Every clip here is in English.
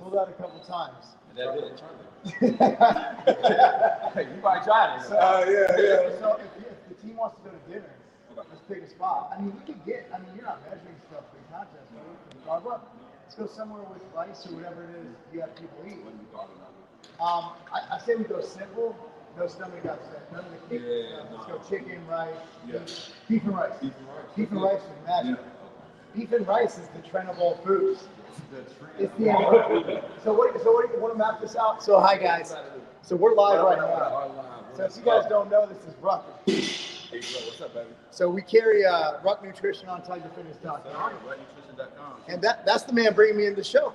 Pulled out a couple times. And that didn't turn it. You might try it. So, so if the team wants to go to dinner, let's pick a spot. I mean, we could get, you're not measuring stuff for the contest, right? For the carb up. Let's go somewhere with rice or whatever it is you have people eat. What are you talking about? I say we go simple, no stomach upset, none of the kick stuff. Let's go chicken, rice, beef and rice. Beef and rice is magic. Beef and rice is the trend of all foods. It's the so what do you want to map this out? So hi guys. So we're live right now. So if you guys don't know, this is Ruck. Hey, what's up, baby? So we carry Ruck Nutrition on TigerFitness.com. RuckNutrition.com. And that's the man bringing me into the show.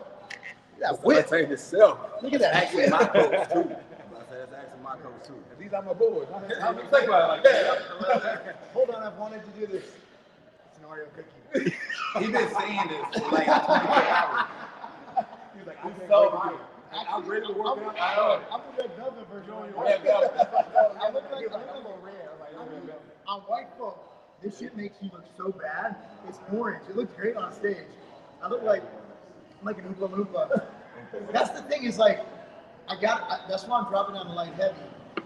That whip. Look at that. Actually, my coach too. That's actually my coach too. These are my boys. How do you think about it like that? Hold on, I've wanted to do this. It's an Oreo cookie. He's been saying this for like 24 hours. He's like, I'm ready to work out. I'm the red velvet version. Red velvet. I look like a little red. On white folk, this shit makes you look so bad. It's orange. It looks great on stage. I look like I'm like an Oompa Loompa. That's the thing is like, that's why I'm dropping down to light heavy.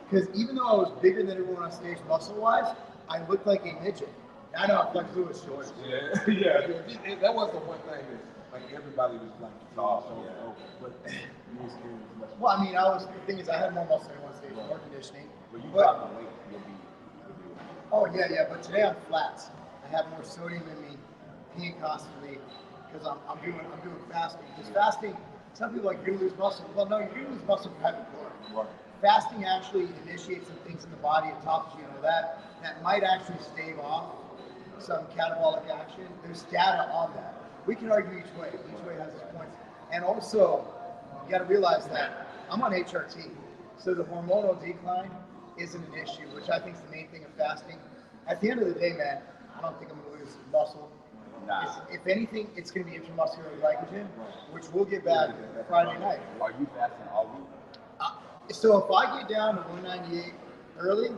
Because even though I was bigger than everyone on stage muscle-wise, I looked like a midget. I know I'm like Lewis short. Yeah. That was the one thing that like everybody was like tall, but you was scared as much. Well, the thing is I had more muscle than on stage, more conditioning. When you drop the weight, you'll be. Oh yeah, but today I'm flats. I have more sodium in me, peeing constantly, because I'm doing fasting. Because fasting, some people are like, you're gonna lose muscle. Well, no, you're gonna lose muscle from hypocaloric. Right. Fasting actually initiates some things in the body, autophagy and all that might actually stave off some catabolic action. There's data on that. We can argue each way. Each way has its points. And also, you got to realize that I'm on HRT, so the hormonal decline isn't an issue, which I think is the main thing of fasting. At the end of the day, man, I don't think I'm going to lose muscle. Nah. If anything, it's going to be intramuscular glycogen, which we'll get back Friday night. Are you fasting all week? So if I get down to 198 early,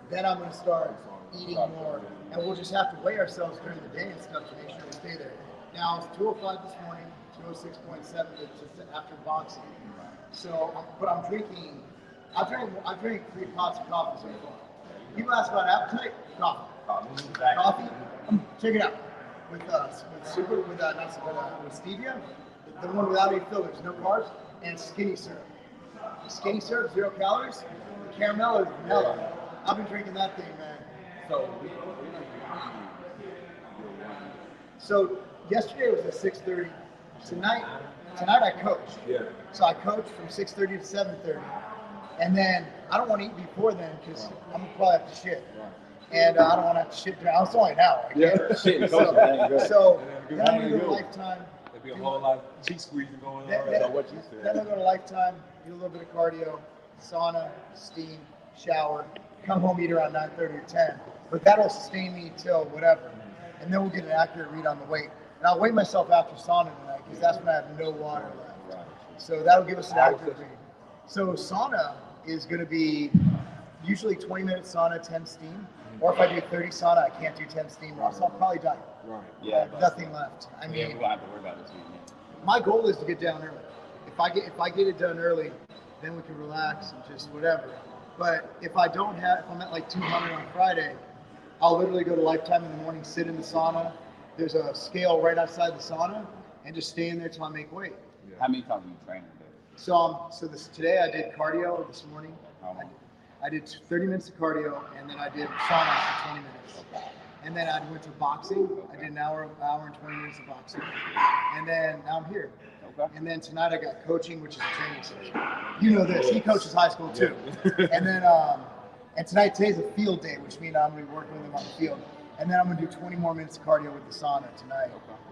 then I'm going to start eating more, and we'll just have to weigh ourselves during the day and stuff to make sure we stay there. Now, it's 205 this morning, 206.7 after boxing. So, but I'm drinking. I drink 3 pots of coffee so far. People ask about appetite, coffee. Check it out with stevia, the one without any fillers, no carbs, and skinny syrup. Skinny syrup, 0 calories. The caramel is vanilla. I've been drinking that thing, man. So yesterday was at 6:30. Tonight I coached. Yeah. So I coached from 6:30 to 7:30, and then I don't want to eat before then because I'm gonna probably have to shit, and I don't want to have to shit. It's only an hour. So then I'm gonna go to Lifetime. There'd be a whole lot of cheek squeezing going on. Then What you said. Then I'll go to Lifetime, do a little bit of cardio, sauna, steam, shower, come home, eat around 9:30 or 10. But that'll sustain me till whatever. And then we'll get an accurate read on the weight. And I'll weigh myself after sauna tonight because that's when I have no water left. So that'll give us an accurate read. So sauna is going to be usually 20 minutes sauna, 10 steam. Or if I do 30 sauna, I can't do 10 steam. So I'll probably die. Right. Yeah. I have nothing left. We don't have to worry about this weekend. My goal is to get down early. If I get it done early, then we can relax and just whatever. But if I'm at like 200 on Friday, I'll literally go to Lifetime in the morning, sit in the sauna. There's a scale right outside the sauna, and just stay in there till I make weight. Yeah. How many times do you train a day? Today I did cardio this morning. I did 30 minutes of cardio, and then I did sauna for 20 minutes. And then I went to boxing. I did an hour and 20 minutes of boxing. And then now I'm here. Okay. And then tonight I got coaching, which is a training session. You know this. He coaches high school too. And then and today's a field day, which means I'm going to be working with him on the field. And then I'm going to do 20 more minutes of cardio with the sauna tonight.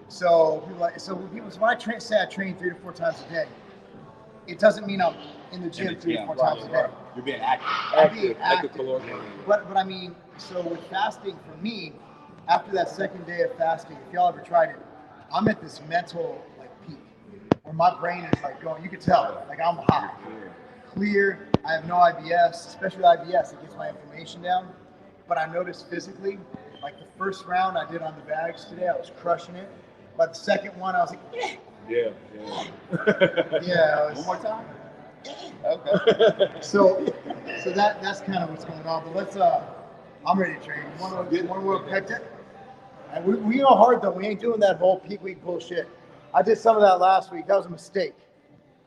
So when I train 3 to 4 times a day, it doesn't mean I'm in the gym 3 to 4 times a day. You're being active. But so with fasting for me, after that second day of fasting, if y'all ever tried it, I'm at this mental peak where my brain is going. You can tell, I'm hot, clear. I have no IBS, especially IBS. It gets my inflammation down. But I noticed physically, the first round I did on the bags today, I was crushing it. But the second one, I was like, Yeah. Yeah. One more time. Okay. So that's kind of what's going on. But let's I'm ready to train. One more pectin. And we go hard though. We ain't doing that whole peak week bullshit. I did some of that last week. That was a mistake.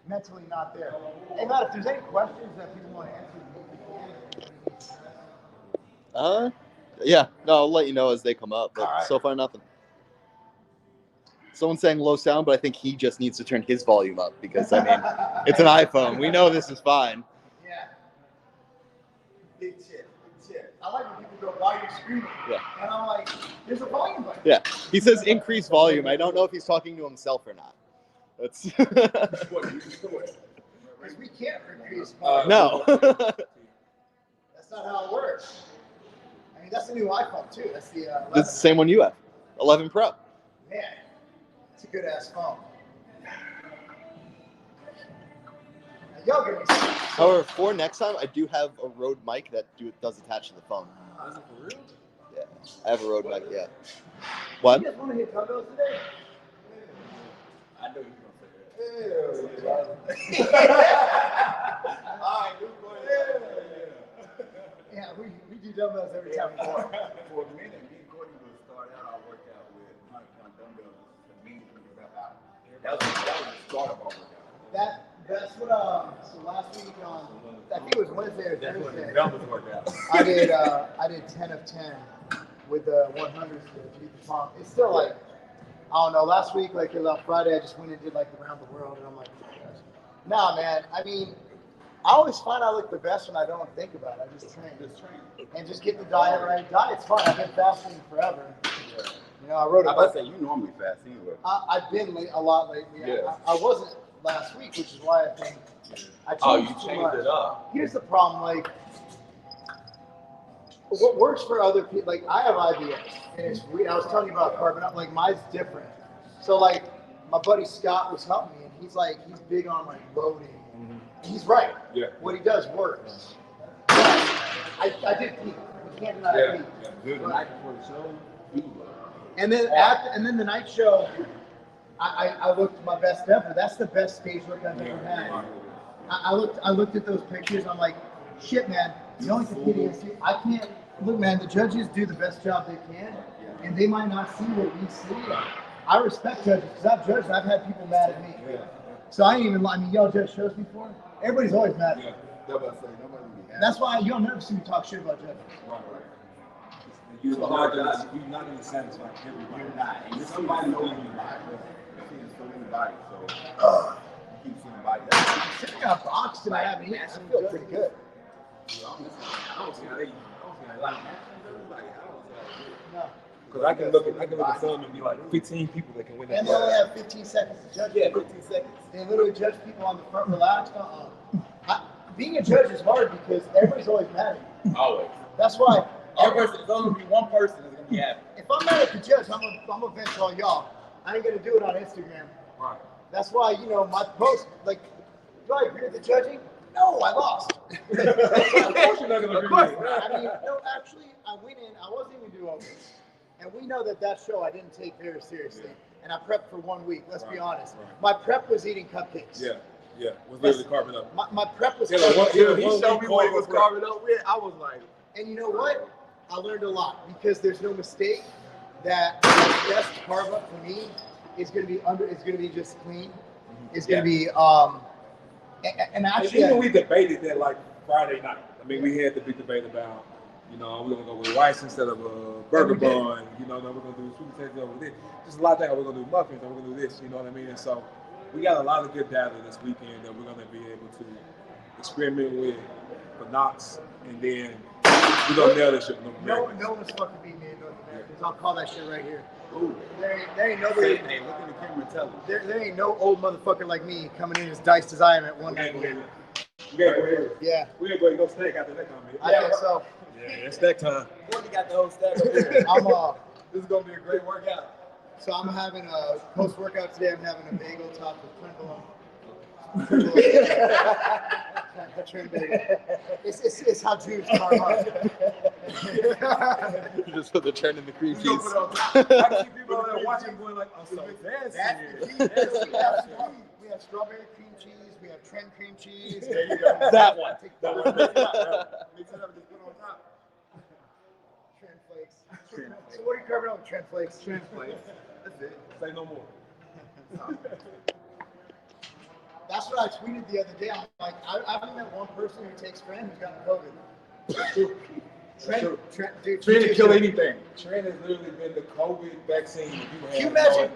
Mentally not there. Hey Matt, if there's any questions that people want to answer. Yeah. No, I'll let you know as they come up. But Alright. so far, nothing. Someone's saying low sound, but I think he just needs to turn his volume up because, I mean, it's an iPhone. We know this is fine. Yeah. Big shit. I like when people go, why are you screaming? Yeah. And I'm like, there's a volume button. Yeah. He says increase volume. I don't know if he's talking to himself or not. That's Because we can't increase volume. no. That's not how it works. I mean, that's the new iPhone too. That's the 11. That's the same one you have. 11 Pro. Man, it's a good ass phone. Now, y'all give me some. However, for next time, I do have a Rode mic that does attach to the phone. Is it for real? Yeah, I have a Rode mic. Yeah. What? You guys want to hit dumbbells today? I know you're gonna say Alright, yeah, we do dumbbells every time we go. For a minute, me and Courtney would start out our workout with 100-pound dumbbells immediately we got out. That was the start of our workout. That's what so last week on I think it was Wednesday or Thursday. Dumbbells workout. I did 10 of 10 with the 100s to beat the pump. It's still like, I don't know, last week, like on Friday, I just went and did like around the world, and I'm like, nah, man. I mean, I always find I look the best when I don't think about it. I just train. And just get the diet right. Diet's fine. I've been fasting forever. You know, I wrote I a was book. about to say, you normally fast anyway. I've been late a lot lately. Yeah. I wasn't last week, which is why I think I changed Oh, you too changed much. it up. Here's the problem, like, what works for other people, like, I have IBS, and it's weird. I was telling you about carbon, like, mine's different. So, like, my buddy Scott was helping me, and he's big on, like, loading. Mm-hmm. He's right. Yeah. What he does works. But I did peak. We can't deny I peak. Good night before the show. And then the night show, I looked my best ever. That's the best stage look I've ever had. I looked at those pictures. I'm like, shit, man. You only compete against you. I can't look, man. The judges do the best job they can, and they might not see what we see. I respect judges because I've judged. I've had people mad at me. So I ain't even. I mean, y'all judge shows before. Everybody's always mad at me. That's why you'll never see me talk shit about judges. You're not going to satisfy everybody. You're not. And somebody knows you live. You're seeing so many bodies, so you keep seeing bodies. Sitting on a box tonight, I mean, I feel pretty good. I don't see how they like that. No. Because I can look at some and be like 15 people that can win that. And they only have 15 seconds to judge. Yeah, 15 seconds. They literally judge people on the front. Relax. Being a judge is hard because everybody's always mad at you. Always. That's why. It's only going to be one person that's going to be happy. If I'm mad at the judge, I'm gonna vent to all y'all. I ain't gonna do it on Instagram. Right. That's why, you know, my post, like, do I agree with the judging? No, I lost. Of course you're not going to Of agree course with not. it. I mean, no, actually, I went in, I wasn't even doing overs. And we know that show I didn't take very seriously. And I prepped for 1 week, let's be honest. Right. My prep was eating cupcakes. Yeah. Was literally carving up. My prep was He showed me what he was carving up with. I was like, and you know what? I learned a lot because there's no mistake that the best carve up for me is going to be it's going to be just clean. It's going to be, and actually, even we debated that like Friday night. I mean, we had the big debate about, you know, we're going to go with rice instead of a burger bun. You know, then we're going to do sweet potato over this. Just a lot of things. We're going to do muffins, and we're going to do this. You know what I mean? And so we got a lot of good data this weekend that we're going to be able to experiment with for Knox, and then we're going to nail this shit. no one's fucking beating me in North America. I'll call that shit right here. Ooh. There ain't nobody. Hey, look at the camera and tell them. There ain't no old motherfucker like me coming in as diced as I am at one night. Yeah. We're going to go eat no steak after that comment. I think so. Yeah, it's snack time. Courtney got the whole stack up there. This is going to be a great workout. So I'm having a post-workout today. I'm having a bagel topped with provolone. Trim bagel. It's how Jews carve up. Just put the trend in the cream You cheese. gonna put it on top. I see people out there watching going like, oh, so That's fancy. the key. We have strawberry cream cheese. We have Trend cream cheese. There you go. That one. Mix it up. Mix it up. Mix it up and just put it on top. Trend flakes. So what are you covering on with Trend flakes? Trend flakes. That's it. Say no more. That's what I tweeted the other day. I'm like, I haven't met one person who takes Trend who's gotten COVID. Trend, dude, Trend to kill anything. Trend has literally been the COVID vaccine that people have. Can you imagine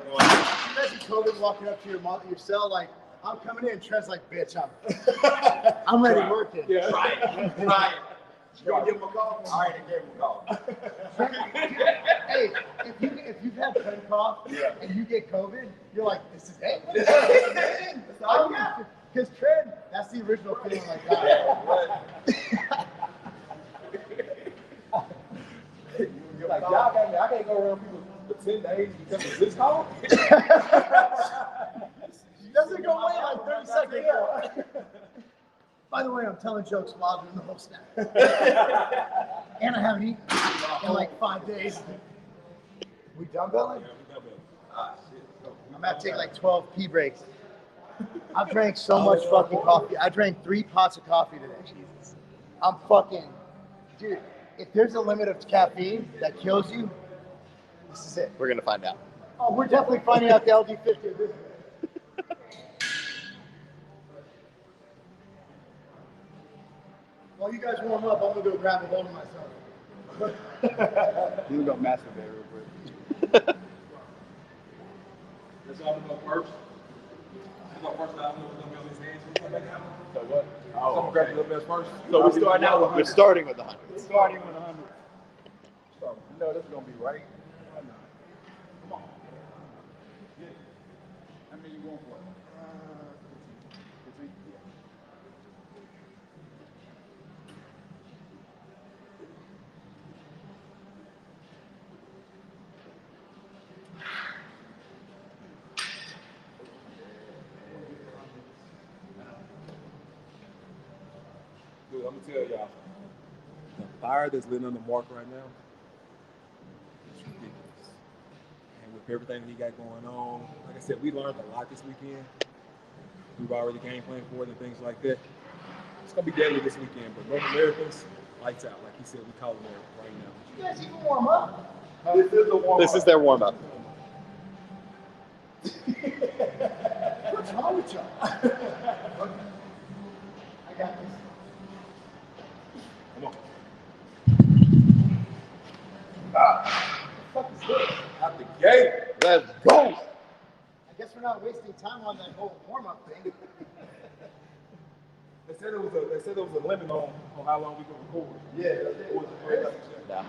COVID walking up to your cell like, I'm coming in. Trent's like, bitch, I'm ready to work it. Yeah. Try it. Try it. You gonna give him a call? All right, I gave him a call. Hey, if you've had Trent cough and you get COVID, you're like, this is it. That's all you got. Because Trent, that's the original feeling like that. You're like, y'all got me. I can't go around people for 10 days because of this call. Doesn't go away like 30 seconds. By the way, I'm telling jokes while doing the whole snack. And I haven't eaten in like 5 days. We dumbbelling? Ah, shit. I'm about to take like 12 pee breaks. I've drank so much fucking coffee. I drank 3 pots of coffee today. Jesus. I'm fucking, dude, if there's a limit of caffeine that kills you, this is it. We're gonna find out. Oh, we're definitely finding out the LD50 of this. While you guys warm up, I'm gonna go grab a hold of myself. You go masturbate real quick. Let's all go first. Let's go first. I don't know what's gonna be on his hands. So what? So I'm gonna grab the little best first. So we're starting out with We're starting with the 100. We're starting with 100. So you know this is gonna be right. Come on. Yeah. How many you going for? 15? Yeah. Dude, I'm gonna tell y'all, the fire that's lit under Marc right now is ridiculous. And with everything that he got going on, like I said, we learned a lot this weekend. We've already game plan for it and things like that. It's gonna be deadly this weekend, but North Americans, lights out. Like he said, we call it right now. You guys even warm up? This is the warm-up. This is their warm up. What's wrong with y'all? I got this. Come on. What the fuck is this? Out the gate. Let's go. I guess we're not wasting time on that whole warm-up thing. They said there was a limit on how long we could record. Yeah. No,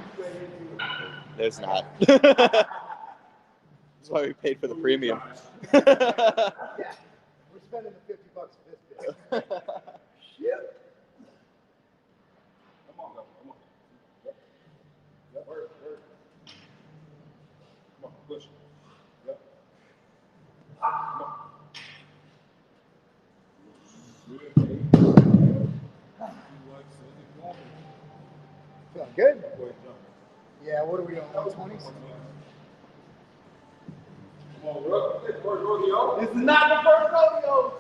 there's not. That's why we paid for the premium. Yeah. We're spending the $50 for this bit. Shit. Come on, come on. Yep. Word. Come on, push. Yep. Come on. Feeling good? Yeah, what are we on, 120s? Come on, bro. This is first rodeo. This is not the first rodeo.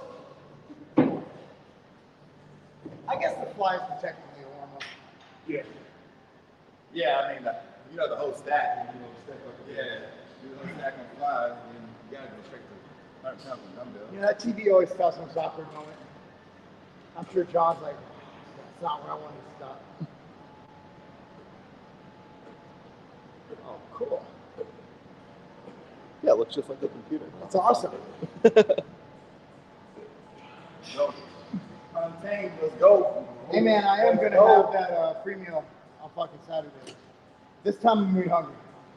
I guess the fly is technically a warm-up. Yeah. Yeah, I mean, you know the whole stack. Yeah. Do the whole stack on flies, and then you gotta go straight to 100 pounds with dumbbell. You know, that TV always tells some awkward moment. I'm sure John's like, that's not where I wanted to stop. Oh, cool. Yeah, it looks just like the computer. That's awesome. So, contain, let's go. Hey, man, I am going to have that free meal on fucking Saturday. This time I'm really hungry.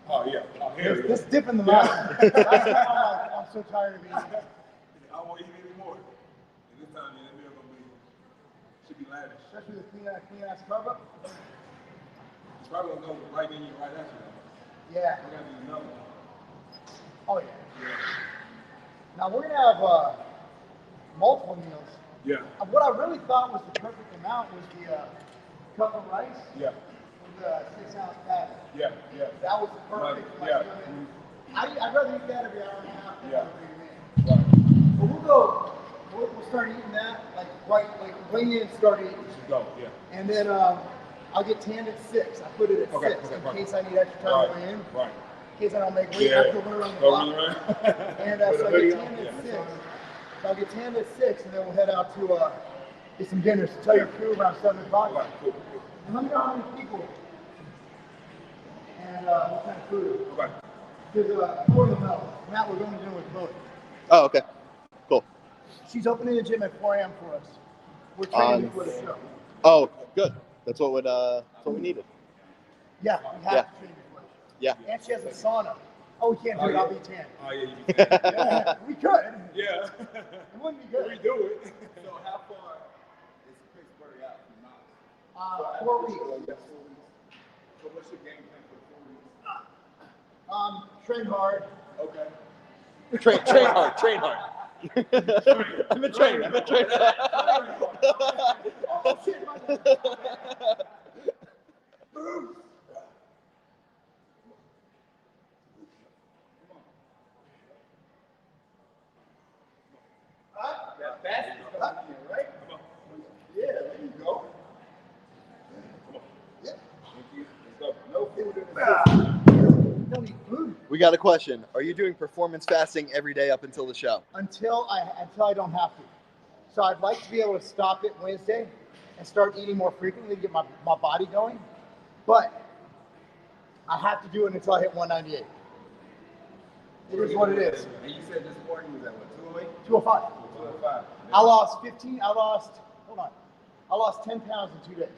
Oh, yeah. Oh, here This dip in the mountain. Last time I'm so tired of eating. I won't eat anymore. And this time, that meal should be lavish. Especially the clean ass carb up. It's probably gonna go right in you right after that. Yeah. We gotta do another one. Oh, yeah. Now we're going to have multiple meals. Yeah. What I really thought was the perfect amount was the cup of rice Yeah. with the 6-ounce patty. Yeah, yeah. That was perfect. Yeah. I'd rather eat that every hour and a half. Yeah. Right. But we'll start eating that, like weigh in and start eating. Go, yeah. And then I'll get tanned at 6. I put it at 6 in case I need extra time to weigh in. Right. In case I don't make weight, I have to run around the block. And so I get tanned at 6. So I'll get tanned at 6, and then we'll head out to get some dinner. So tell your crew around 7 o'clock. Right, cool. And let me know how many people. And what kind of food. Okay. Because for the milk, Matt, we're going to dinner with Chloe. Oh, okay. Cool. She's opening the gym at 4 a.m. for us. We're training before the show. Oh, good. That's what we needed. Yeah, we have to train before the show. Yeah. And she has a sauna. Oh, we can't do it. I'll be tan. Oh, yeah, you can. Yeah, we could. Yeah. It wouldn't be good. We do it. So how far is Pittsburgh out from Knox? 4 weeks. So what's your game plan for 4 weeks? Train hard. Okay. Train hard. I'm a trainer. Oh, shit, my bad. Boom. That fast is coming in, right? Yeah, there you go. Yeah. Let's go. No food in the Don't eat food We got a question. Are you doing performance fasting every day up until the show? until I don't have to. So I'd like to be able to stop it Wednesday and start eating more frequently to get my body going. But I have to do it until I hit 198. It is what it is. And you said this morning was at what, 208? 205. 205. I lost 10 pounds in 2 days.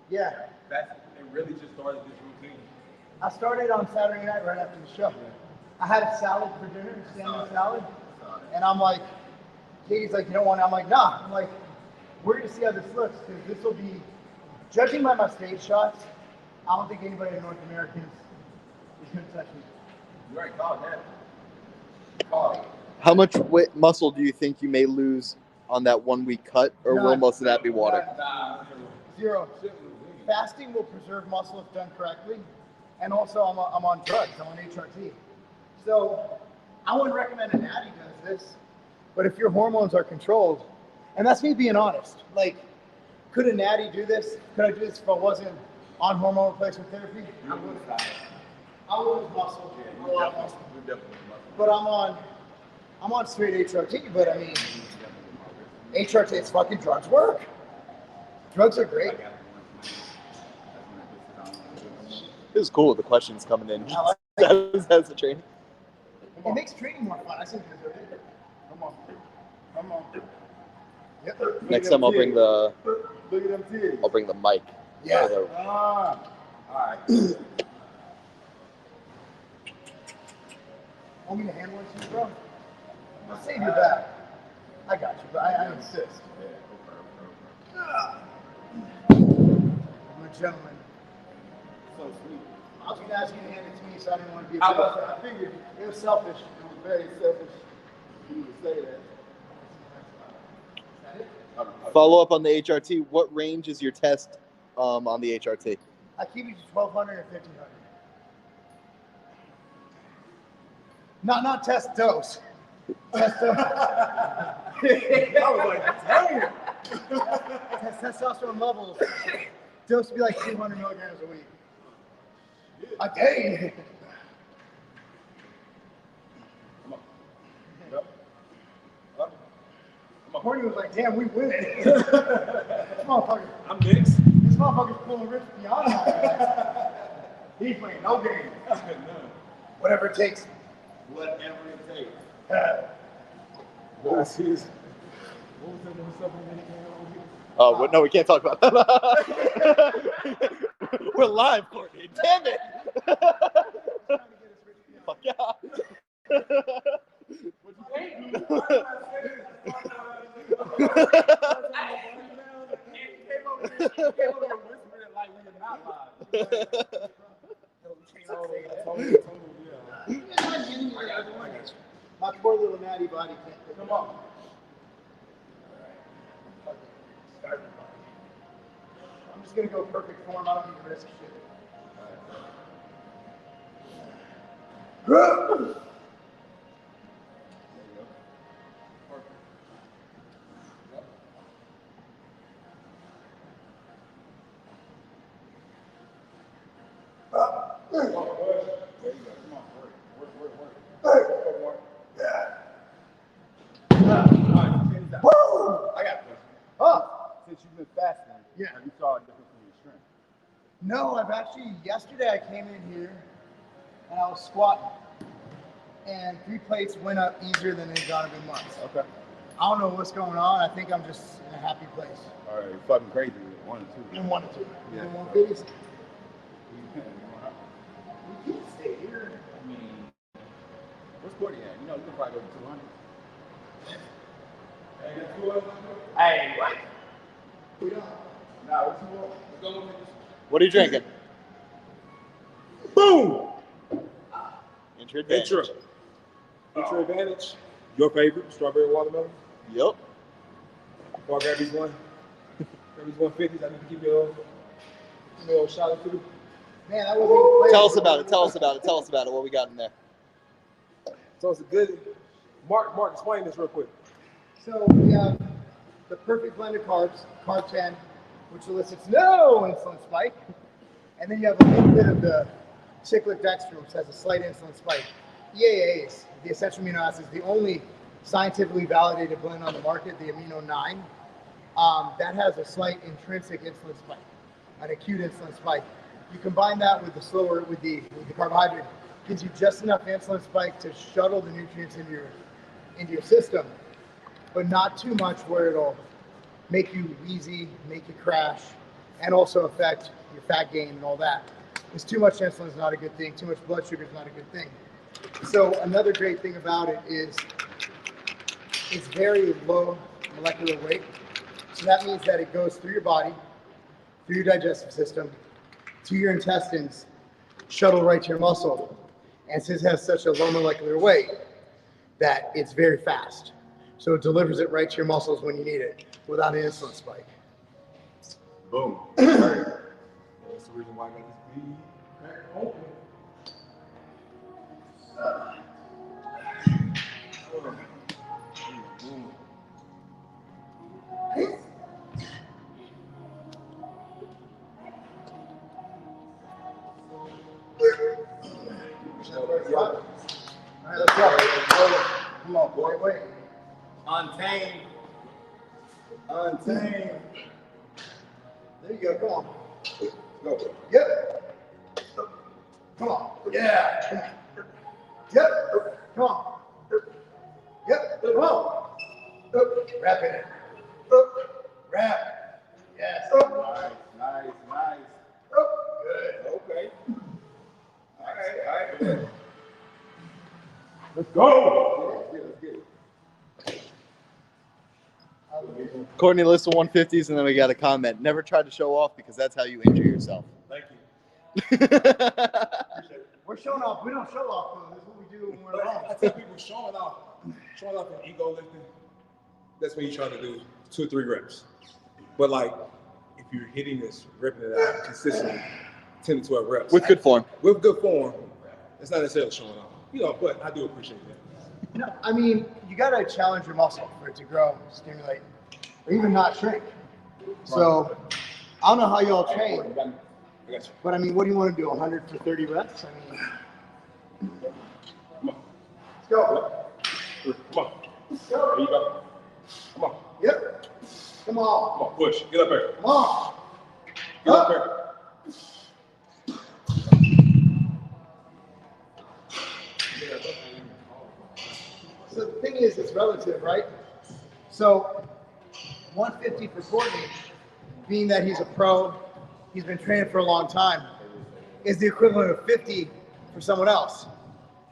Yeah. It really just started this routine. I started on Saturday night right after the show. I had a salad for dinner, salmon salad. And I'm like, Katie's like, you don't want it? I'm like, nah. I'm like, we're going to see how this looks because this will be, judging by my stage shots, I don't think anybody in North America is going to touch me. You already called that. Call it. How much muscle do you think you may lose on that 1 week cut, or will None. most of that be water? Nah. 0. Fasting will preserve muscle if done correctly. And also, I'm on drugs. I'm on HRT. So I wouldn't recommend a natty does this. But if your hormones are controlled, and that's me being honest, like, could a natty do this? Could I do this if I wasn't on hormone replacement therapy? I would lose muscle. Yeah, you definitely muscle. But I'm on straight HRT, but I mean, HRT, it's fucking drugs work. Drugs are great. It was cool with the questions coming in. I like That's the training. It makes training more fun. I think there's a Come on. Yep. Next time I'll bring the Look at them titties. mic. Yeah. All right. Want me to hand one to you, bro? I'll save your back. I got you, but I insist. I'm a gentleman. So sweet. I was going to ask you to hand it to me, so I didn't want to be a jealous. I figured it was selfish. It was very selfish for you to say that. Is that it? Follow up on the HRT. What range is your test on the HRT? I keep it to 1,200 and 1,500. Not test dose. Test dose. I was like, damn. Test testosterone levels. Dose would be like 200 milligrams a week. A day. Come on. Yep. Up. Come on. Courtney was like, damn, we win. This motherfucker. I'm mixed. This motherfucker's pulling Rich beyond that. He's playing no game. Whatever it takes. Whatever it takes. What was that little supplement again over here? Oh, no, we can't talk about that. We're live, Courtney. Damn it. Fuck yeah. My poor little natty body can't. Come on. I'm is gonna go perfect form. I don't need to risk shit. There you go. Come on, work. Woo! I got a question. Huh? Since you've been fasting, Yeah. have you saw a difference in your strength? No, I've actually, yesterday I came in here and I was squatting and 3 plates went up easier than they've gone in months. Okay. I don't know what's going on. I think I'm just in a happy place. All right, fucking crazy with 1 and 2. In 1 and 2. Yeah. In 150s. I We can't stay here. mean, what's Courtney at? You know, you can probably go to 200. Hey, what? We don't. Nah, what you want? Let's go with this. What are you drinking? Boom! Intra advantage. Intra advantage. Your favorite, strawberry watermelon. Yep. Before I grab these 150s, I need to give you a little shout out to them. Man, that wasn't even playing. Tell us about it. Tell us about it. Tell us about it. What we got in there? So it's a good. Mark, explain this real quick. So we have the perfect blend of carbs, carb 10, which elicits no insulin spike. And then you have a little bit of the cyclic dextrin, which has a slight insulin spike. EAAs, the essential amino acids, the only scientifically validated blend on the market, the amino 9, that has a slight intrinsic insulin spike, an acute insulin spike. You combine that with the slower, with the carbohydrate, gives you just enough insulin spike to shuttle the nutrients into your system, but not too much where it'll make you wheezy, make you crash, and also affect your fat gain and all that. Because too much insulin is not a good thing. Too much blood sugar is not a good thing. So another great thing about it is it's very low molecular weight. So that means that it goes through your body, through your digestive system, to your intestines, shuttle right to your muscle. And since it has such a low molecular weight, that it's very fast. So it delivers it right to your muscles when you need it without an insulin spike. Boom. That's the reason why I got this big crack open. All right, let's go. Come on, boy. Wait. Untamed. There you go. Come on. Go. Yep. Come on. Yeah. Yep. Come on. Yep. Come on. Wrap it in. Wrap. Yes. Nice. Good. Okay. All right. Let's go! Let's get it. Courtney lists the 150s, and then we got a comment. Never try to show off because that's how you injure yourself. Thank you. We're showing off. We don't show off, though. This is what we do when we're But alone. I tell people showing off in ego lifting, that's when you're trying to do 2 or 3 reps. But like, if you're hitting this, ripping it out consistently, 10 to 12 reps. With good form. With good form, it's not necessarily showing off. You know, but I do appreciate that. No, I mean, you got to challenge your muscle for it to grow, stimulate, or even not shrink. So, I don't know how y'all train, I got you. but I mean, what do you want to do? 100 for 30 reps? I mean, Come on. let's go. Come on. Let's go. There you go. Come on. Yep. Come on. Come on. Push. Get up there. Come on. Get up there. So the thing is, it's relative, right? So 150 for Courtney, being that he's a pro, he's been training for a long time, is the equivalent of 50 for someone else.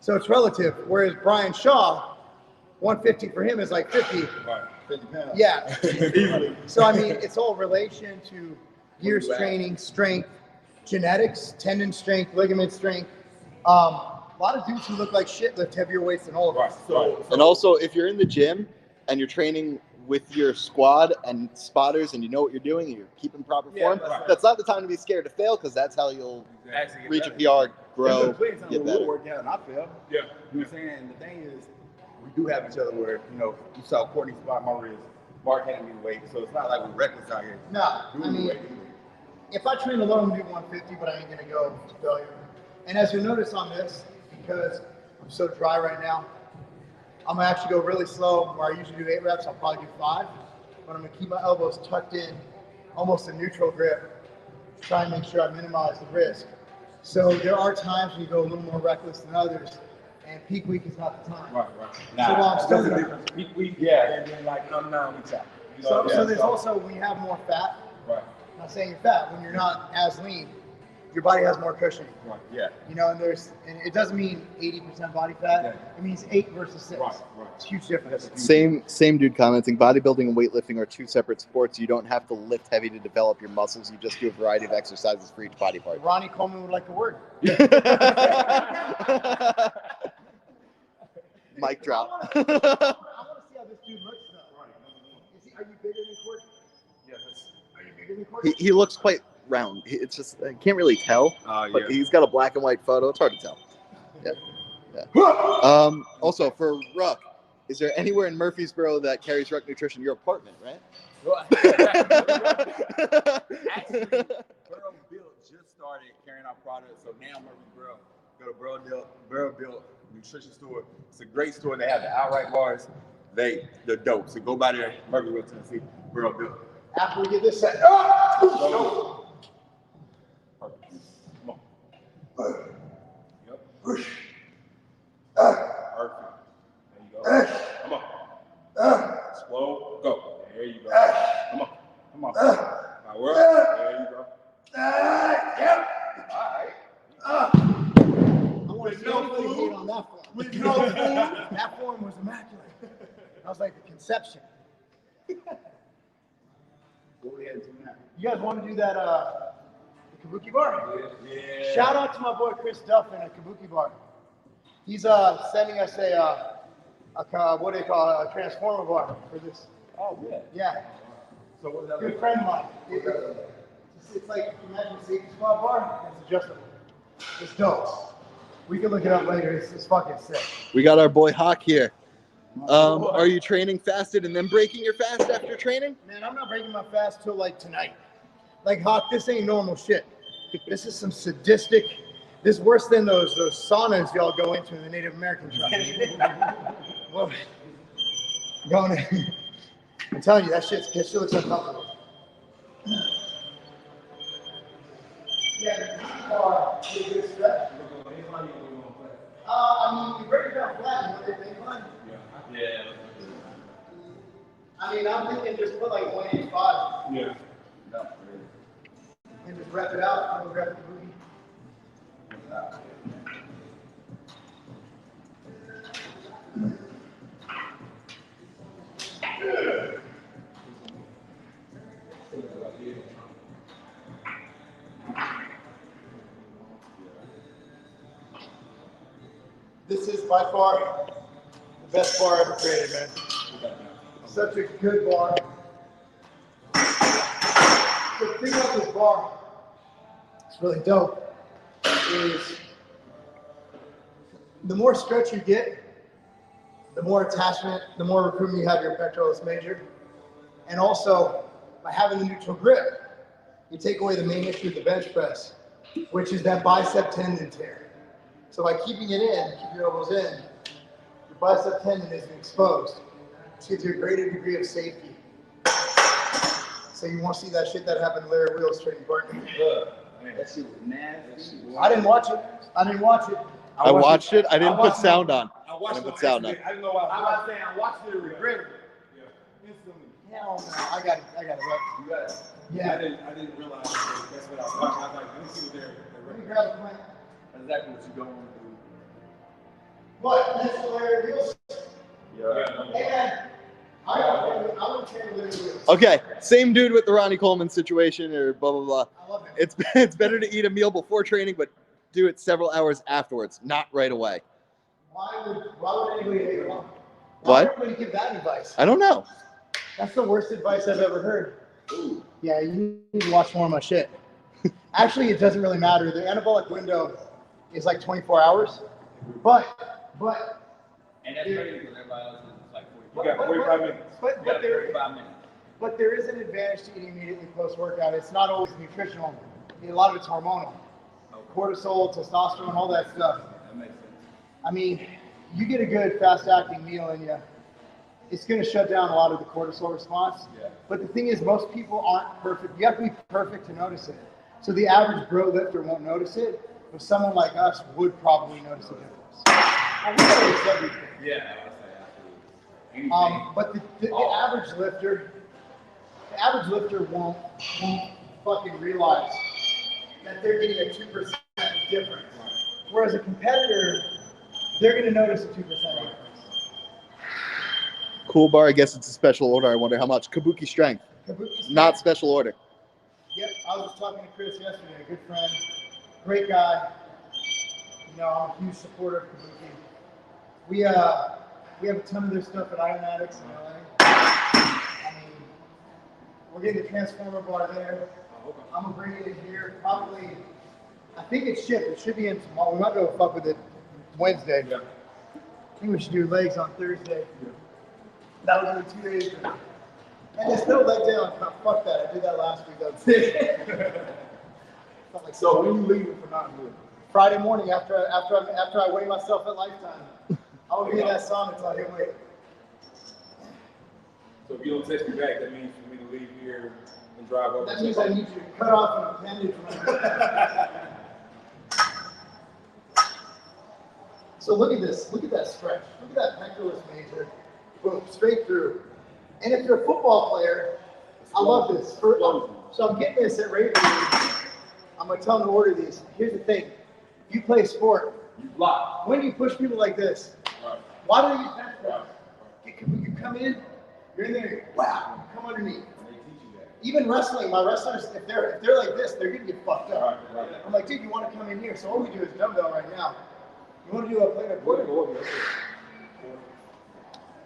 So it's relative. Whereas Brian Shaw, 150 for him is like 50. Right. 50 pounds. Yeah. So I mean, it's all relation to years training, strength, genetics, tendon strength, ligament strength. A lot of dudes who look like shit lift heavier weights than all of us. Right. And also, if you're in the gym and you're training with your squad and spotters and you know what you're doing and you're keeping proper form, that's right. that's not the time to be scared to fail because that's how you'll Actually get reach a better. PR, grow, There's get we'll better. work out and I fail. Yeah. You know what I'm saying? The thing is, we do have each other where, you know, you saw Courtney spot my wrist, Marc handed me the weight, so it's not like we're reckless out here. No, I Doing the mean, weight. if I train alone, do 150, but I ain't gonna go to failure. And as you notice on this, because I'm so dry right now, I'm gonna actually go really slow. Where I usually do 8 reps, I'll probably do 5, but I'm gonna keep my elbows tucked in, almost a neutral grip, to try and make sure I minimize the risk. So there are times when you go a little more reckless than others, and peak week is not the time. Right. So while I'm still That's the difference. Peak week, Yeah. and then like 9 weeks out. You know, So yeah, there's also, when you have more fat, Right. I'm not saying you're fat, when you're not as lean, your body has more cushioning. Right. Yeah. You know, and it doesn't mean 80% body fat. Yeah. It means 8 versus 6. Right. It's a huge difference. Same dude commenting, bodybuilding and weightlifting are 2 separate sports. You don't have to lift heavy to develop your muscles. You just do a variety of exercises for each body part. Ronnie Coleman would like a word. Mic drop. I want to see how this dude looks though. Are you bigger than Courtney? Yeah. Are you bigger than Courtney? He looks quite round. It's just, I can't really tell, but he's got a black and white photo. It's hard to tell. Yeah. Also, for Ruck, is there anywhere in Murfreesboro that carries Ruck Nutrition? Your apartment, right? Actually, Burrow Built just started carrying our product, so now Murfreesboro, go to Burrow Built Nutrition store. It's a great store. They have the outright bars. They're dope. So go by there, Murfreesboro, Tennessee, Burrow Built. After we get this set. Perfect. Come on. Yep. Perfect. There you go. Come on. Slow. Go. There you go. Come on. All right, we're up. There you go. I want to see anybody hate on that form. With no food. That form was immaculate. That was like the conception. Go ahead and do that. You guys want to do that the Kabuki bar? Yeah. Shout out to my boy Chris Duffin at Kabuki Bar. He's sending us a what do they call it, a transformer bar for this. Oh, yeah. Yeah, So what's that? good friend of mine. It's like, imagine a safety squad bar. It's adjustable. It's dope. We can look it up later. It's fucking sick. We got our boy Hawk here. Are you training fasted and then breaking your fast after training? Man, I'm not breaking my fast till like tonight. Like Hawk, this ain't normal shit. This is some sadistic. This is worse than those saunas y'all go into in the Native American tribe. Well, going in, I'm telling you, that shit looks uncomfortable. Yeah, the is a good stretch. I mean, you break it down flat, you know, they fine. Yeah. I mean, I'm thinking just put like 185 Yeah. and just rep it out. I'll rep the booty. This is by far the best bar ever created, man. Such a good bar. The thing about this bar, it's really dope, is the more stretch you get, the more attachment, the more recruitment you have your pectoralis major. And also, by having the neutral grip, you take away the main issue of the bench press, which is that bicep tendon tear. So by keeping it in, keep your elbows in, your bicep tendon isn't exposed. This gives you a greater degree of safety. So you won't see that shit that happened to Larry Wheels training partner. That shit was nasty. I didn't watch it. I watched it. I didn't put sound on. I watched I didn't it put sound on. I didn't know why. I'm not saying I watched it and regretted it. Instantly. Hell no. I got it. You got it. Yeah. I didn't realize that's what I was watching. I was like, let me see what they're Let me grab a plant. That's exactly what you don't want to do. What? That's what Larry Wheels. Yeah. Hey man, I would train Larry Wheels. Okay, same dude with the Ronnie Coleman situation or blah, blah, blah. I love it. It's better to eat a meal before training, but do it several hours afterwards, not right away. Why would anybody hate it? Why What? would everybody give that advice? I don't know. That's the worst advice I've ever heard. Ooh. Yeah, you need to watch more of my shit. Actually, it doesn't really matter. The anabolic window is like 24 hours, but. And that's crazy because everybody else is like 40. You got 45 minutes. But You got 45 minutes. But there is an advantage to eating immediately post-workout. It's not always nutritional. A lot of it's hormonal. Cortisol, testosterone, all that stuff. That makes sense. I mean, you get a good fast-acting meal in you, it's going to shut down a lot of the cortisol response. Yeah. But the thing is, most people aren't perfect. You have to be perfect to notice it. So the average bro lifter won't notice it, but someone like us would probably notice a difference. And we notice everything. Yeah, I would say absolutely. But the average lifter won't fucking realize that they're getting a 2% difference. Whereas a competitor, they're going to notice a 2% difference. Cool bar, I guess it's a special order. I wonder how much. Kabuki strength, Kabuki's not special order. Yep, I was just talking to Chris yesterday, a good friend, great guy. You know, I'm a huge supporter of Kabuki. We have a ton of their stuff at Iron Addicts in LA. I mean, we're getting the Transformer bar there. I'm gonna bring it in here probably. I think it's shipped. It should be in tomorrow. We might go fuck with it Wednesday. Yeah. I think we should do legs on Thursday. Yeah. That was in 2 days. And there's no leg day on top. Fuck that. I did that last week. That was it. Felt like So when you leaving for not good? Friday morning after I weigh myself at Lifetime, I will be in that sauna until I hit weight. So if you don't text me back, that means for me to leave here and drive over. That means I need you to cut off an appendage. So look at this. Look at that stretch. Look at that pectoralis major. Boom, straight through. And if you're a football player, I love this. So I'm getting this at Raven. I'm going to tell them to order these. Here's the thing. You play sport. You block. When you push people like this, Right. why do they use bench press? You come in, you're in there, wow, you come underneath. They teach you that. Even wrestling, my wrestlers, if they're like this, they're gonna get fucked up. Right. I'm like, dude, you want to come in here? So what we do is dumbbell right now. You want to do a play by play?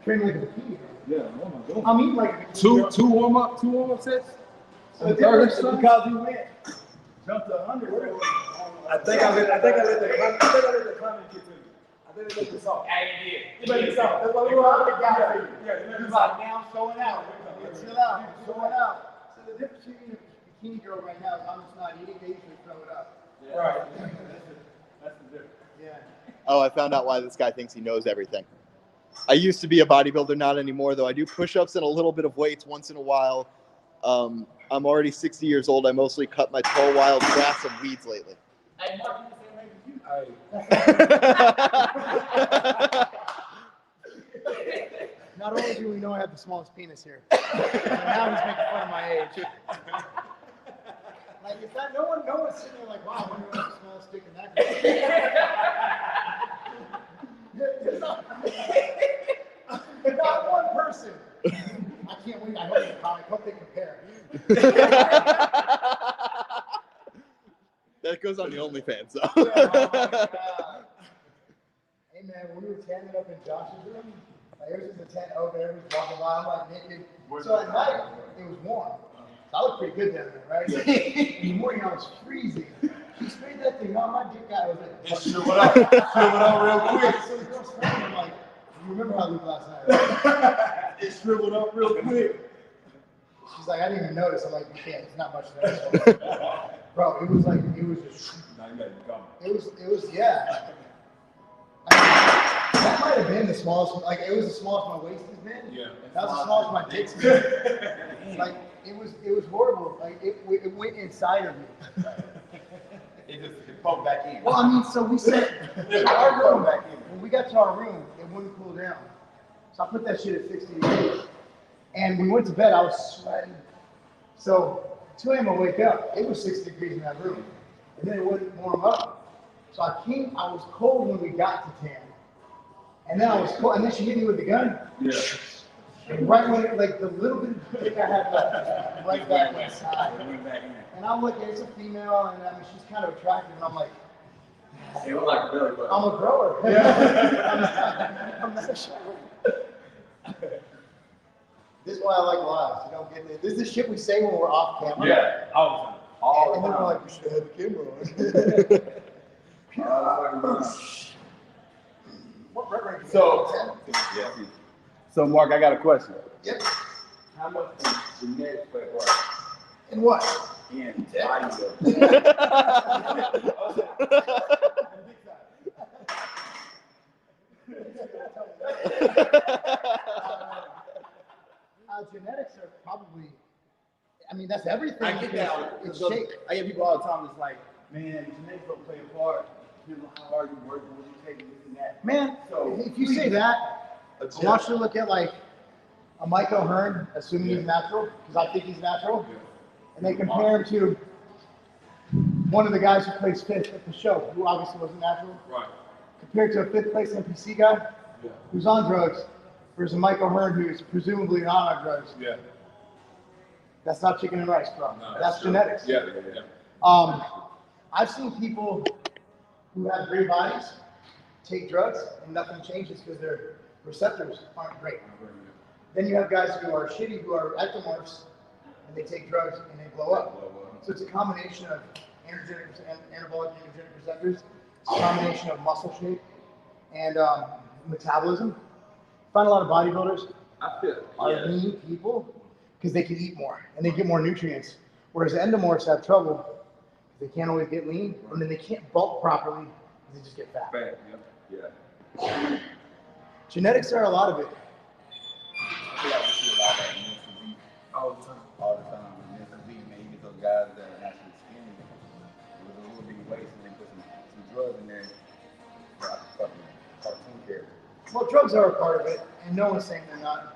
Train like a bikini. Yeah, oh my God. I'm eating like a bikini. Two warm up sets. So the difference is because you went, jumped to 100. I think I let the comment get to you. I think they let this off. Hey, You make it sound. That's why we were out there, guys. He's like, now I'm showing out. Chill out. I'm showing out. So the difference between a bikini girl right now is I'm just not eating. They usually throw it up. Right. That's the difference. Yeah. Oh, I found out why this guy thinks he knows everything. I used to be a bodybuilder, not anymore, though. I do push-ups and a little bit of weights once in a while. I'm already 60 years old. I mostly cut my tall, wild grass and weeds lately. Hey, Mark, you the same age as you. Not only do we know I have the smallest penis here, but now he's making fun of my age. Like, it's not, no one's sitting there like, wow, I wonder what's the smallest dick in that guy. Not one person. I can't wait. I hope they compare. That goes on the OnlyFans, though. Oh my God. Hey man, when we were tanning up in Josh's room, like, there was just a tent over there, we was walking by, I'm like naked. So at night, it was warm. So I looked pretty good down there, right? In the morning, I was freezing. She sprayed that thing on my dick out. I was like, It shriveled up real quick. So the girl's spraying, I'm like, you remember how I looked last night, right? It shriveled up real quick. She's like, I didn't even notice. I'm like, you can't, it's not much notice. Bro, it was just, Now you gotta come. it was, yeah. I mean, that might have been the smallest, like, it was the smallest my waist has been. Yeah. That was the smallest my dick's been. Like, it was horrible. Like, it went inside of me. It poked back in. Well, I mean, so we said, our room, when we got to our room, it wouldn't cool down. So I put that shit at 60 degrees. And we went to bed, I was sweating. So, 2 a.m. I wake up, it was 60 degrees in that room. And then it wouldn't warm up. So I was cold when we got to tan. And then I was cold, and then she hit me with the gun. Yeah. And right when, like, the little bit of dick I had left, right back inside. And I'm looking, it's a female, and I mean, she's kind of attractive, and I'm like, It was like a belly button. I'm a grower. Yeah. I'm not sure. This is why I like lives. You don't get this is the shit we say when we're off camera. Yeah, all All And the then we're time. like, we should have had the camera on. What rep rank? So, yeah. So, Mark, I got a question. Yep. How much does genetics play a part And what? in bodybuilding? Genetics are probably, I mean, that's everything. I get that. It's shape. I get people all the time. It's like, man, genetics don't play a part. Depends on how hard you work, what you take, this and that. Man, So, if you say that, I want you to look at like a Mike O'Hearn, assuming he's natural, because I think he's natural, and they compare him to one of the guys who plays fifth at the show, who obviously wasn't natural, Right. compared to a fifth place NPC guy Yeah. who's on drugs, versus a Mike O'Hearn who's presumably not on drugs. Yeah. That's not chicken and rice, bro. No, that's true. genetics. Yeah. Yeah. I've seen people who have great bodies take drugs and nothing changes because their receptors aren't great. Then you have guys who are shitty, who are ectomorphs, and they take drugs and they blow up. So it's a combination of androgenic, anabolic androgenic receptors. It's a combination of muscle shape and metabolism. Find a lot of bodybuilders I feel are lean people because they can eat more and they get more nutrients. Whereas endomorphs have trouble because they can't always get lean and then they can't bulk properly because they just get fat. Bad. Yeah. Genetics are a lot of it. I feel like we see a lot of that in mental beat all the time. All the time. Mental beat, man, you get those guys that are naturally skinny with a little bitty waist and they put some drugs in there. They're like a fucking cartoon character. Well, drugs are a part of it, and no one's saying they're not.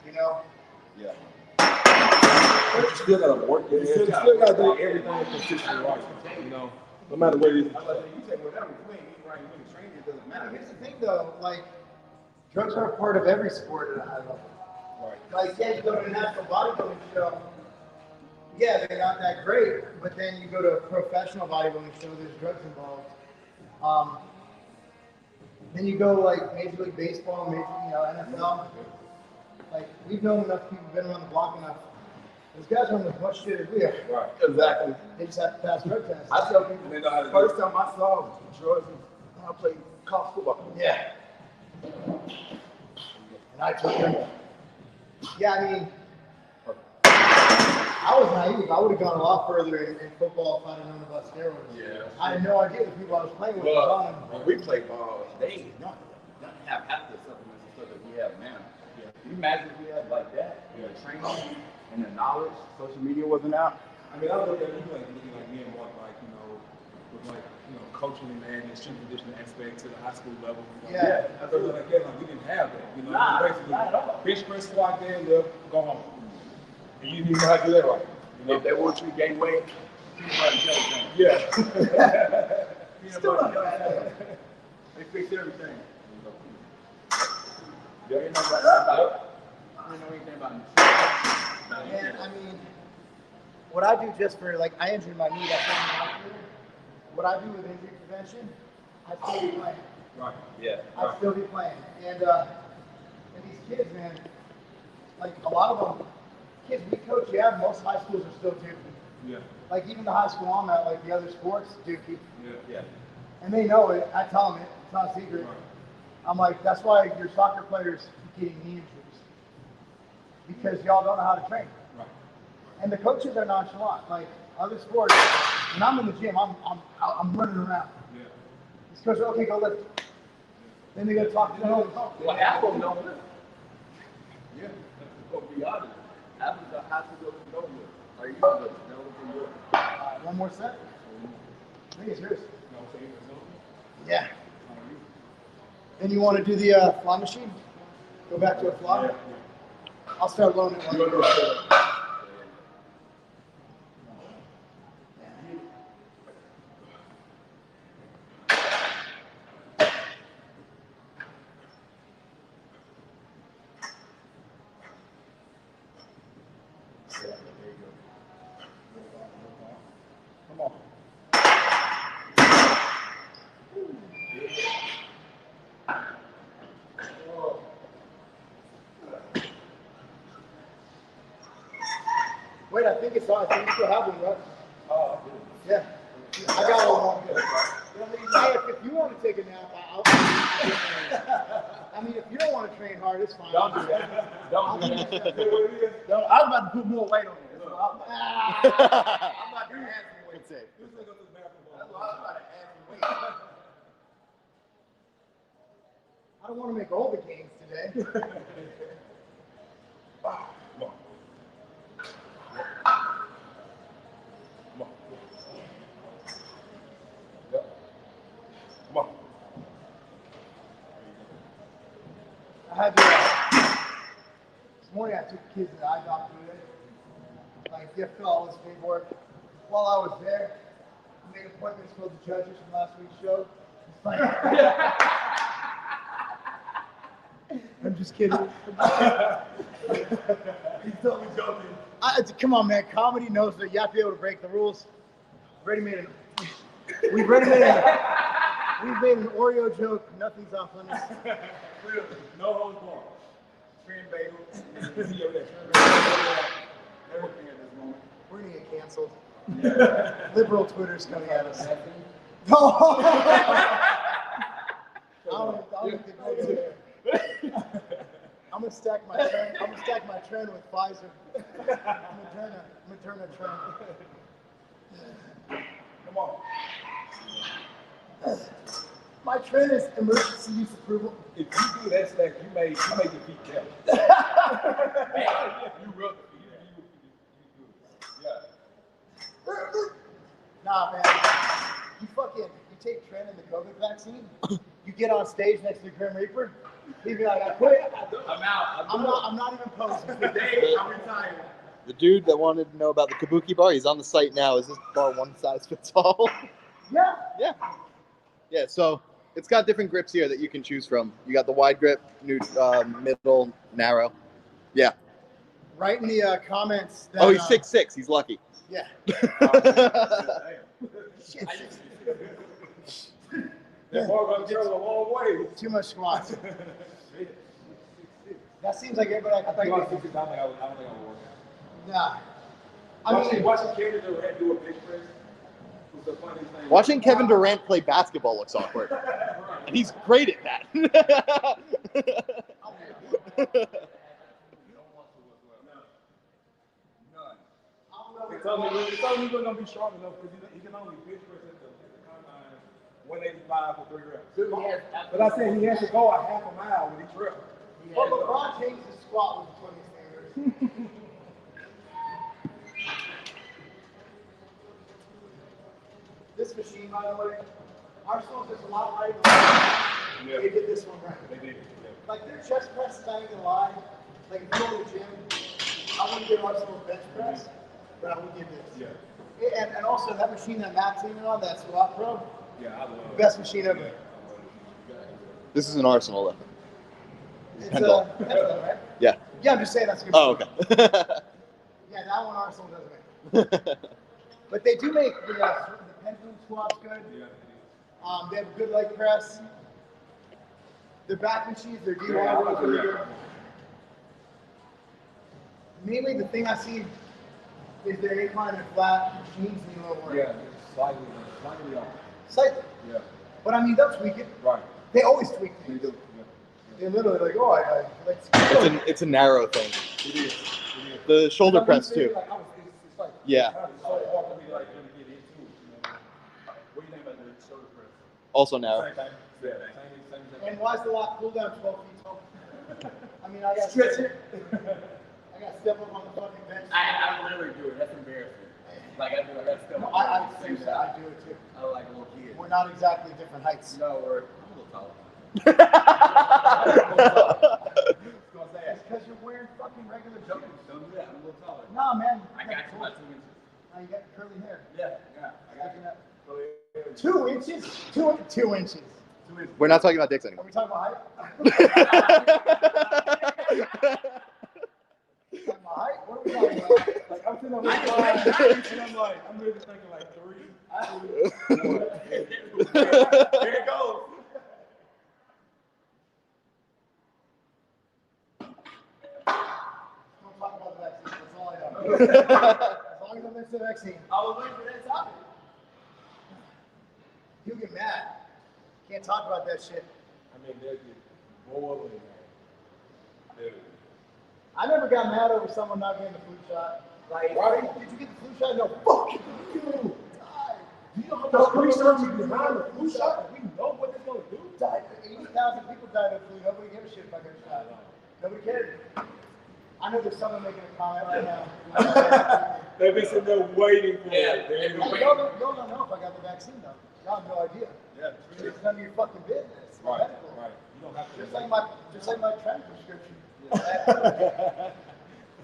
You know? Yeah. But you still gotta work. You still gotta do everything consistently right. You know, no matter what it is. I was like, you take whatever, you ain't eating right, you ain't training, it doesn't matter. Here's the thing, though. Like, drugs are a part of every sport at a high level. Right. Like, yeah, you go to a national bodybuilding show. Yeah, they're not that great, but then you go to a professional bodybuilding show. There's drugs involved. Then you go like Major League Baseball, NFL. Like we've known enough people, been around the block enough. Those guys run as much shit as we are. Right. Exactly. They just have to pass drug tests. I tell people, They know how to do first time I saw drugs was when I played college football. Yeah. And I took them. Yeah, I mean, I was naive. I would have gone a lot further in football if I'd have known about steroids. Yeah. I had no idea the people I was playing with was Well, on them. when we played ball, they not have half the supplements and stuff that we have now. Yeah. Can you imagine if we had like that? The training and the knowledge, social media wasn't out. I mean, I look at you like looking like me and Mark, like with like coaching and the strength and conditioning aspect to the high school level. Yeah. I feel like we didn't have that. You know, Nah, basically not at all. bench press, squat, deadlift, go home. And you didn't even know how to do that right. You know? If they want you to gain weight, Yeah. still not bad. They fix everything. Yeah. I didn't know anything about nutrition. And I mean, what I do just for, like, I injured my knee that time out here. What I do with injury prevention, I still be playing. Right. Yeah. I still be playing. And these kids, man, like a lot of them, kids we coach, yeah, most high schools are still dookie. Yeah. Like even the high school I'm at, like the other sports, dookie. Yeah. And they know it. I tell them it. It's not a secret. Right. I'm like, that's why your soccer players keep getting knee injuries. Because y'all don't know how to train. Right. And the coaches are nonchalant. Like other sports, when I'm in the gym, I'm running around. Yeah. This coach, okay, go lift. Then they go talk to the homies. Well, half of them don't live. Yeah. To be honest, half of the high school don't live. Are you going to live? One more set. I think it's yours. No, say it yourself. Yeah. Then you want to do the fly machine? Go back to a fly? I'll start loading it. Come on. Wait, I think it's on. I think you still have one, right? Yeah. I got one. Hey, if you want to take a nap, I mean, if you don't want to train hard, it's fine. Don't do that. Don't do that. Don't, I was about to put more weight on you. I'm about to add some weight. Good save. That's what I was about to add some weight. I don't want to make all the gains today. Come on. Come on. Yep. Come on. I had to, this morning I took the kids to the eye doctor today. Like, they fill all this paperwork. While I was there, I made appointments for the judges from last week's show. It's like, I'm just kidding. He's totally joking. Come on, man. Comedy knows that you have to be able to break the rules. We've made an Oreo joke. Nothing's off limits. Clearly, no holds barred. Cream bagel. Everything at this moment. We're gonna get canceled. Liberal Twitter's coming at us. No. I don't think they go there. I'm gonna stack my trend with Pfizer. Moderna trend. Come on. My trend is emergency use approval. If you do that stack, you may defeat Kelly. You will defeat that. Yeah. Nah, man. You take trend in the COVID vaccine. You get on stage next to Grim Reaper. He'd be like, I quit. I'm out. I'm not even posing. Today, I'm retired. The dude that wanted to know about the Kabuki bar, he's on the site now. Is this bar one size fits all? Yeah. Yeah. Yeah, so it's got different grips here that you can choose from. You got the wide grip, middle, narrow. Yeah. Write in the comments. That, Oh, he's 6'6". He's lucky. Yeah. Shit. That ball gonna travel a long way. Too much squats. That seems like everybody. I think I don't think I would work out. Nah. I mean, Watching Kevin Durant do a big press was the funniest thing. Watching Kevin Durant play basketball looks awkward. And he's great at that. It's only going to be strong enough because he can only bench press at the combine 185 for 3 reps. But I said he has to go a half a mile with each rep. well, LeBron changed his squat with the 20 standards. This machine, by the way, Arsenal does a lot right. Yeah. They did this one right. They did. Yeah. Like their chest press is not even lie. Like if you go to the gym, I wouldn't give Arsenal's bench press, but I would give this. Yeah. And also that machine that Matt's even on, that Squat Pro, Yeah, I love it. best machine ever. Yeah. This is an Arsenal, though. It's Pendle. Pendle, right? Yeah. Yeah, I'm just saying that's good. Oh, okay. Yeah, that one Arsenal doesn't make. But they do make the pendulum squats good. Yeah. They have a good leg press. Their back machines, their D1 are really good. Mainly the thing I see is their incline and flat machines need a little work. Yeah, slightly off. Slightly. Yeah. But I mean, they'll tweak it. Right. They always tweak They things. do. They're literally like, oh, I like. It's a narrow thing. It is. The shoulder press, too. It's like, Yeah. it's so hard for me like to get into it. You know? What do you think about the shoulder press? Also narrow. Same thing. Yeah, same thing. And why is the lock pull down 12 feet tall? I mean, I got Stretch it. I got to step up on the fucking bench. I literally do it. That's embarrassing. Like I do it. That's still. No, I seriously, I do it too. I look like a little kid. We're not exactly different heights. No, I'm a little taller. It's because you're wearing fucking regular Don't shoes. do that. I'm a little taller. Nah, man. I got you by 2 inches. Now you got curly hair. Yeah. I got you. 2 inches? 2 inches. We're not talking about dicks Are anymore. we talking about height? Talking about height? What are we talking about? Like I'm sitting on this side, and I'm really thinking like 3, 2, 1. There it goes. Don't talk about the vaccine. That's all I know. As long as I miss the vaccine. I was waiting for that topic. He'll get mad. Can't talk about that shit. I mean, they're just boiling. Dude. I never got mad over someone not getting the flu shot. Like, Why? Did you get the flu shot? No, fuck you. Die. Do you know how much research is behind the flu shot? We know what it's going to do. Died. 80,000 people died of flu. Nobody gave a shit if I got a shot. Nobody cared. I know there's someone making a comment right now. They've been sitting there waiting for it. Y'all don't know if I got the vaccine though. Y'all have no idea. Yeah, It's none of your fucking business. Right, Medical. right. You don't have to. Just like my trend prescription.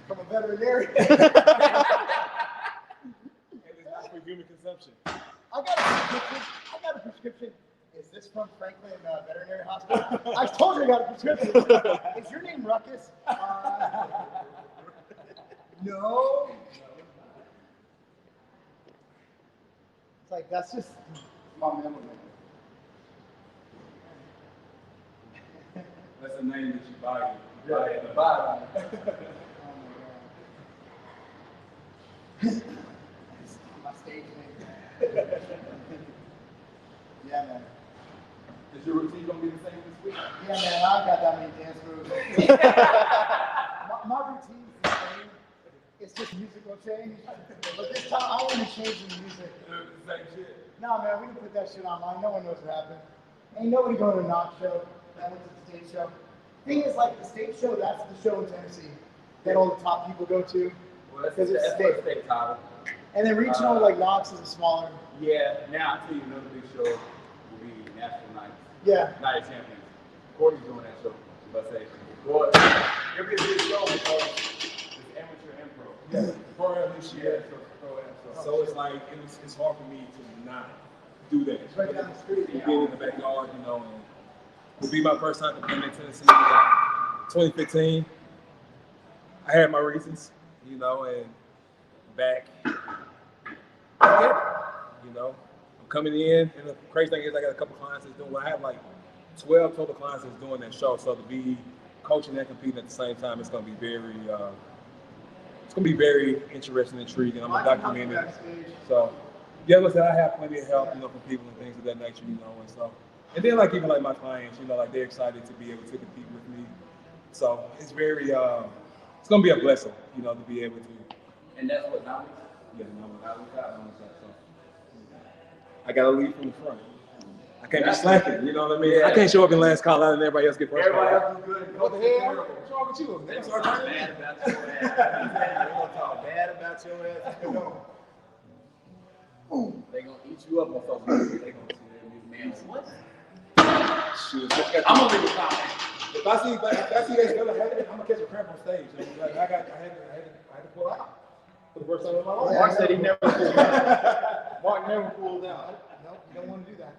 From a veterinarian. And it's not for human consumption. I got a prescription. Is this from Franklin Veterinary Hospital? I told you I got a prescription. Is your name Ruckus? No. It's like, that's just my memory. That's a name that you buy. Bye. My stage name. Yeah, man. Is your routine gonna be the same this week? Yeah, man, I got that many dance moves. my routine's the same. It's just musical change. But this time, I want to change the music. Same shit. No, man, we can put that shit online. No one knows what happened. Ain't nobody going to a knock show. That went to the state show. Thing is, like, the state show, that's the show in Tennessee that all the top people go to. Well, that's Because it's the state. state title. And then regional, like, Knox is a smaller. Yeah, now I'll tell you another big show will be National Night. Yeah. Night of Champions. Courtney's doing that show. But say, well, it'll be a big show because it's amateur and pro. Yeah, pro this year. Pro and pro. So it's like, it's hard for me to not do that. It's right down the street. You get in the backyard, you know, and it'll be my first time coming in Tennessee in 2015. I had my reasons, you know, and back, you know, I'm coming in, and the crazy thing is I got a couple clients that's doing, well, I have like 12 total clients that's doing that show, so to be coaching and competing at the same time, it's going to be very, interesting and intriguing. I'm going to document it. So, yeah, like I said, I have plenty of help, you know, from people and things of that nature, you know, and so. And then, like, even like my clients, you know, like they're excited to be able to compete with me. So it's very, it's gonna be a blessing, you know, to be able to. And that's what now Yeah, so I gotta lead from the front. I can't be slacking, you know what I mean? Yeah. I can't show up in last call out and everybody else get first call. Everybody else is good. What the hell? What's wrong with you? They gonna start Talk trying bad to about your ass. They're gonna talk bad about your ass. They gonna eat you up on social media. They gonna see that man. What? shoot. I'm gonna leave a comment. If I see that's gonna happen, I'm gonna catch a cramp on stage. I mean, like, I had to pull out for the first time in my life. Mark said he never pulled out. Mark never pulled out. Nope, you don't want to do that.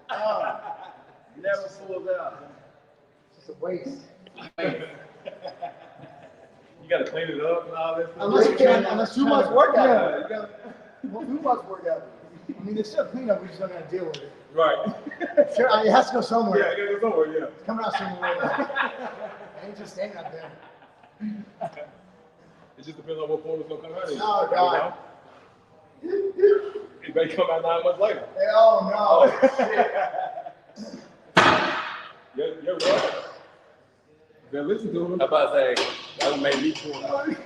Never pulled out. It's just a waste. You gotta clean it up and all that stuff. Unless too much work out. Yeah, you gotta, Well, too much work out. I mean, it's still cleanup. We just don't gotta deal with it. right. Sure, it has to go somewhere. Yeah, you gotta go somewhere, yeah. It's coming out somewhere. It ain't just staying up there. It just depends on what form it's gonna come out in. Oh, God. It may come out 9 months later. Oh no! You're right. Then listen to him. I'm about to say, that would make me pull out. 9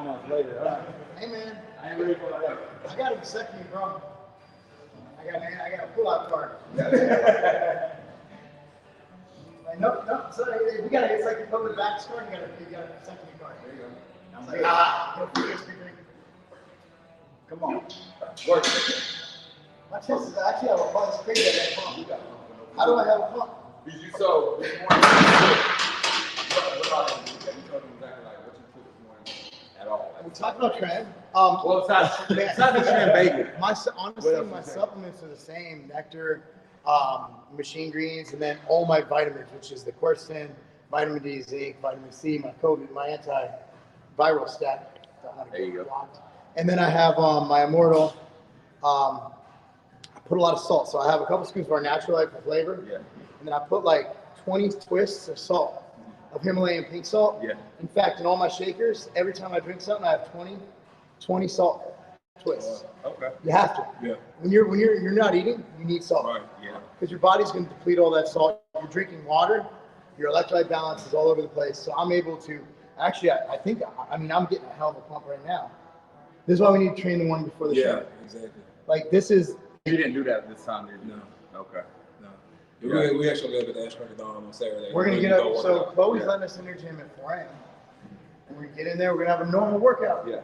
months later. Hey man, I ain't ready for that. I got a vasectomy, bro. I got a pull-out card. Like, no. So we got it's like you put the back score. You got a vasectomy card. There you go. I'm like, no fingers, come on. Work. My chest is actually have a pump. It's crazy that pump. How do I have a pump? Did you so this morning? What about you? You told them exactly like what you took this morning at all. We talked about trend. Well, it's not the trend baby. Honestly, my supplements are the same: nectar, machine greens, and then all my vitamins, which is the quercetin, vitamin D, zinc, vitamin C, my COVID, my antiviral stat. There you go. And then I have my Immortal. I put a lot of salt, so I have a couple scoops of our Natural Life for flavor. Yeah. And then I put like 20 twists of salt. of Himalayan pink salt. Yeah. In fact, in all my shakers, every time I drink something, I have 20 salt twists. Okay. You have to. Yeah. When you're not eating, you need salt. Right. Yeah. Because your body's going to deplete all that salt. You're drinking water, your electrolyte balance is all over the place. So I'm able to, actually, I think, I mean, I'm getting a hell of a pump right now. This is why we need to train the morning before the Yeah, show. exactly. Like, this is. You didn't do that this time, did you? No. Okay. No. Yeah, we actually got the Ashburn on Saturday. We're going to get up. So Chloe's letting us in her gym at 4 a.m. And we're going to get in there. We're going to have a normal workout. Yeah.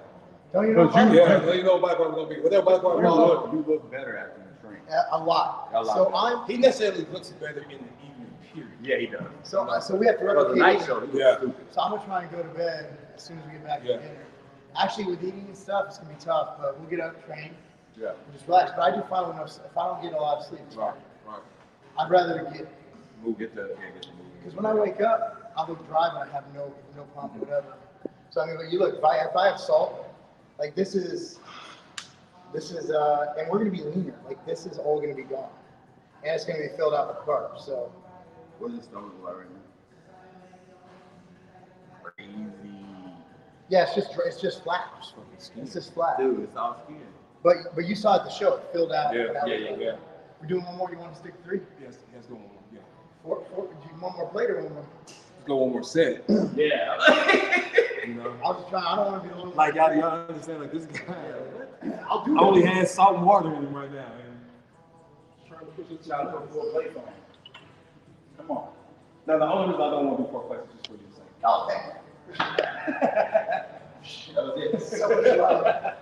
Don't you know? Yeah, you know bike park going to be. Whatever bike park You look better after you train. A lot. A lot. So he necessarily looks better in the evening period. Yeah, he does. So we have to For replicate. the night show, he Yeah. looks stupid. So I'm going to try and go to bed as soon as we get back Yeah. to dinner. Actually, with eating and stuff, it's going to be tough, but we'll get up, train, Yeah. and just relax. But I do find enough, if I don't get a lot of sleep, it's Right. fine. Right. I'd rather get, Get the move. because when I wake up, I look dry and I have no pump, whatever. So I mean, but you look, if I have salt, like this is, and we're going to be leaner. Like this is all going to be gone, and it's going to be filled out with carbs. So. What is the stomach like right now? Crazy. Yeah, it's just flat. It's just flat. Dude, it's all skin. But you saw it at the show. It filled out. Yeah, Yeah. We're doing one more. You want to stick to 3? Yes, let's go one more. Yeah. Four, do you want one more plate or one more? Let's go one more set. Yeah. You know? I was just trying. I don't want to be the only one. Like y'all understand, like this guy. I'll do I only had salt and water in him right now. And Trying to push it out of 4 plates on. Come on. Now, the only reason I don't want to do 4 plates is just for your sake. Oh, thank you. That was it. So much love.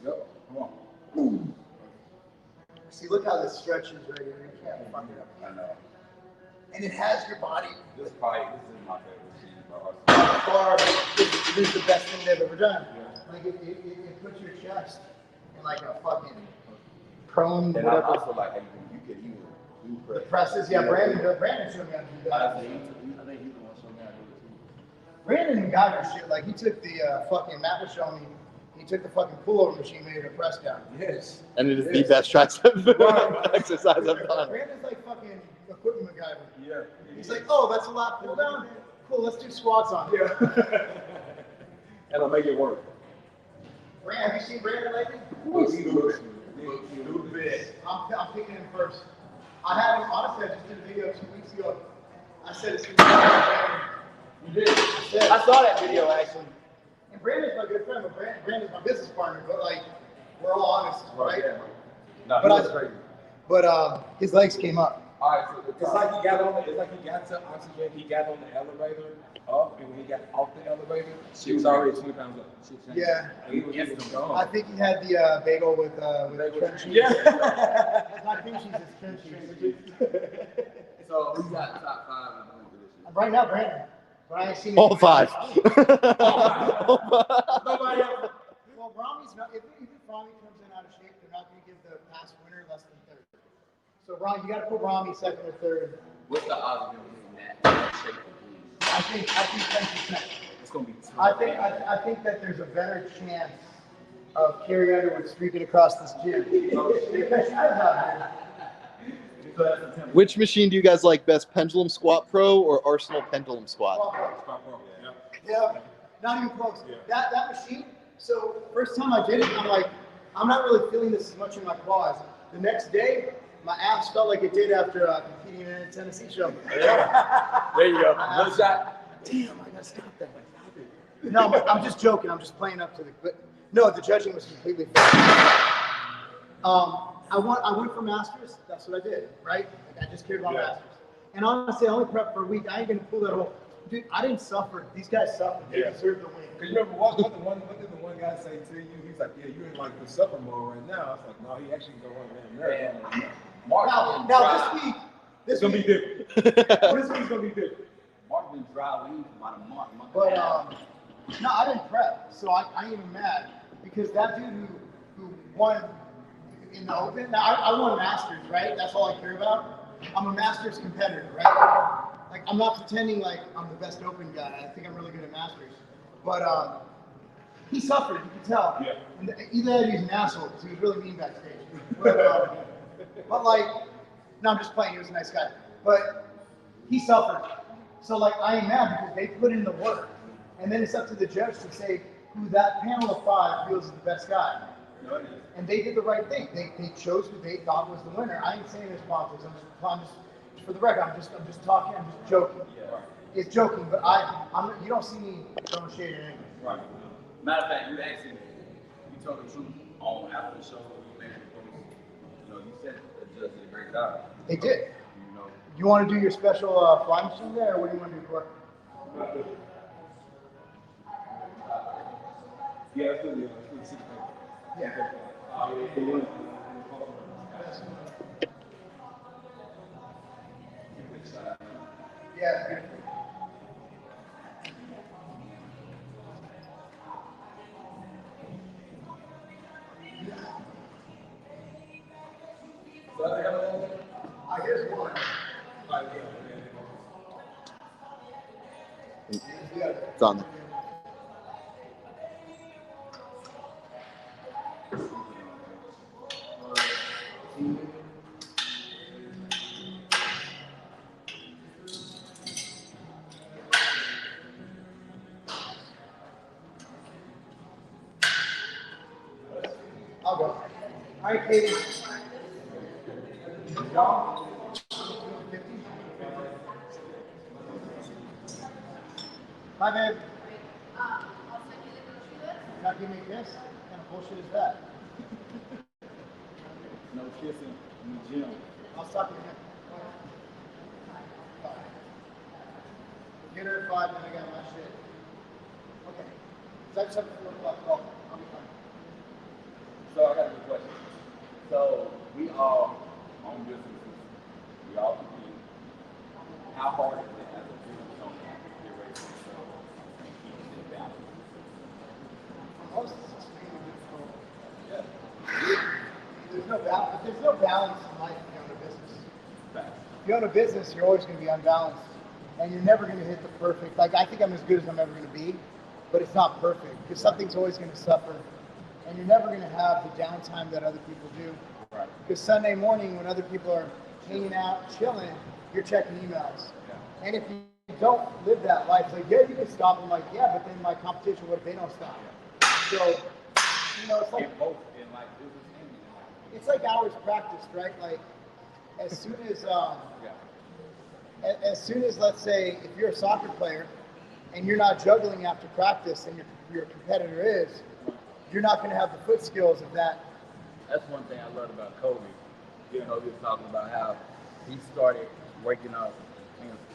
Yep. Come on. See, look how this stretches right here. You can't fuck it up. I know. And it has your body. This is my favorite machine, bro. By far, this is the best thing they've ever done. Like it puts your chest in like a fucking prone, And I whatever. also like how you can even do The press. presses, yeah. Brandon showed me how to do that. I think he's the one showing me how to do it too. Brandon got your shit. Like he took the fucking Matt was showing me. He took the fucking pullover machine, made it a press down. yes. And it is the best tricep exercise I've done. Brandon's like fucking equipment MacGyver. Yeah. He's like, oh, that's a lot. Pull down. Cool. Let's do squats on it. And I'll make it work. Brandon, have you seen Brandon lately? I'm picking him first. I had him, honestly, I just did a video 2 weeks ago. I said it's going to be Brandon. You did? I saw that video, actually. And Brandon's my good friend, but Brandon's my business partner. But like, we're all honest, right? No, But that's I- crazy. But his legs came up. All right, so It's like he got on. It's like he got to oxygen. He got on the elevator up, and when he got off the elevator, he was already 20 pounds up. Yeah. And he was just gone. I think he had the bagel with shrimp cheese. Yeah. It's not cream cheese, it's shrimp cheese. So who got top 5 in the whole division? Right now, Brandon. But I ain't seen All 5. Nobody else. Well, Rami's not. If Rami comes in out of shape, they're not going to give the past winner less than third. So Rami, you got to put Rami second or third. What's the odds of him getting that shape? I think 10%. It's gonna be. I think that there's a better chance of Carrie Underwood streaking across this gym. Because she was out here. Which machine do you guys like best, Pendulum Squat Pro or Arsenal Pendulum Squat? Yeah, not even close. Yeah. That machine. So first time I did it, I'm like, I'm not really feeling this as much in my quads. The next day, my abs felt like it did after competing in a Tennessee show. There you go. My abs- Damn, I gotta stop that. No, I'm just joking. I'm just playing up to the. But no, the judging was completely fair. I went for masters. That's what I did, right? Like I just cared about masters. And honestly, I only prepped for a week. I ain't gonna pull that whole. Dude, I didn't suffer. These guys suffered. They deserve the win. Because you remember what did the one guy say to you? He's like, yeah, you're in like the suffer mode right now. I was like, no, he actually gonna run a marathon. Mark Now this week, It's gonna be different. This week's gonna be different. Mark been dry lean for about a month. but no, I didn't prep, so I ain't even mad because that dude who won in the Open. Now I won Masters, right? That's all I care about. I'm a Masters competitor, right? Like I'm not pretending like I'm the best Open guy. I think I'm really good at Masters, but he suffered. You can tell. Yeah. And either that or he's an asshole because he was really mean backstage. But like, no, I'm just playing. He was a nice guy. but he suffered. So like I ain't mad because they put in the work, and then it's up to the judge to say who that panel of 5 feels is the best guy. And they did the right thing. They chose who they thought was the winner. I ain't saying there's politics. I'm just for the record. I'm just talking. I'm just joking. Yeah. It's joking, but you don't see me throwing shade or anything. Right. Matter of fact, you told the truth on after the show. You made it post. You know, you said the judge did a great job. They did. You know. You want to do your special flying machine there, or what do you want to do, Court? Yeah, let's do the 6 Yeah. Yeah. Beautiful. Here's one. It's on there. I'll go. All right, Katie. Y'all. Hi, babe. Not give me a kiss? What kind of bullshit is that? No kissing in the gym. I'll stop you here. Get her at 5, then I got my shit. Okay. Is that something for 4 o'clock? Oh, I'll be fine. So I got a good question. So we all own businesses. We all compete. How hard is it as a business owner to get ready for yourself and keep it balanced? Most is extremely difficult. Yeah. There's no balance in life if you own a business. Facts. If you own a business, you're always going to be unbalanced, and you're never going to hit the perfect. Like I think I'm as good as I'm ever going to be, but it's not perfect because something's always going to suffer, and you're never going to have the downtime that other people do. Right. Because Sunday morning, when other people are hanging out, chilling, you're checking emails. Yeah. And if you don't live that life, like yeah, you can stop. I'm like yeah, but then my competition, what if they don't stop? So, you know, it's like In both in like business and in life. it's like hours practiced, right? Like as soon as let's say if you're a soccer player and you're not juggling after practice and your competitor is, you're not going to have the foot skills of that. That's one thing I learned about Kobe. You know, he was talking about how he started waking up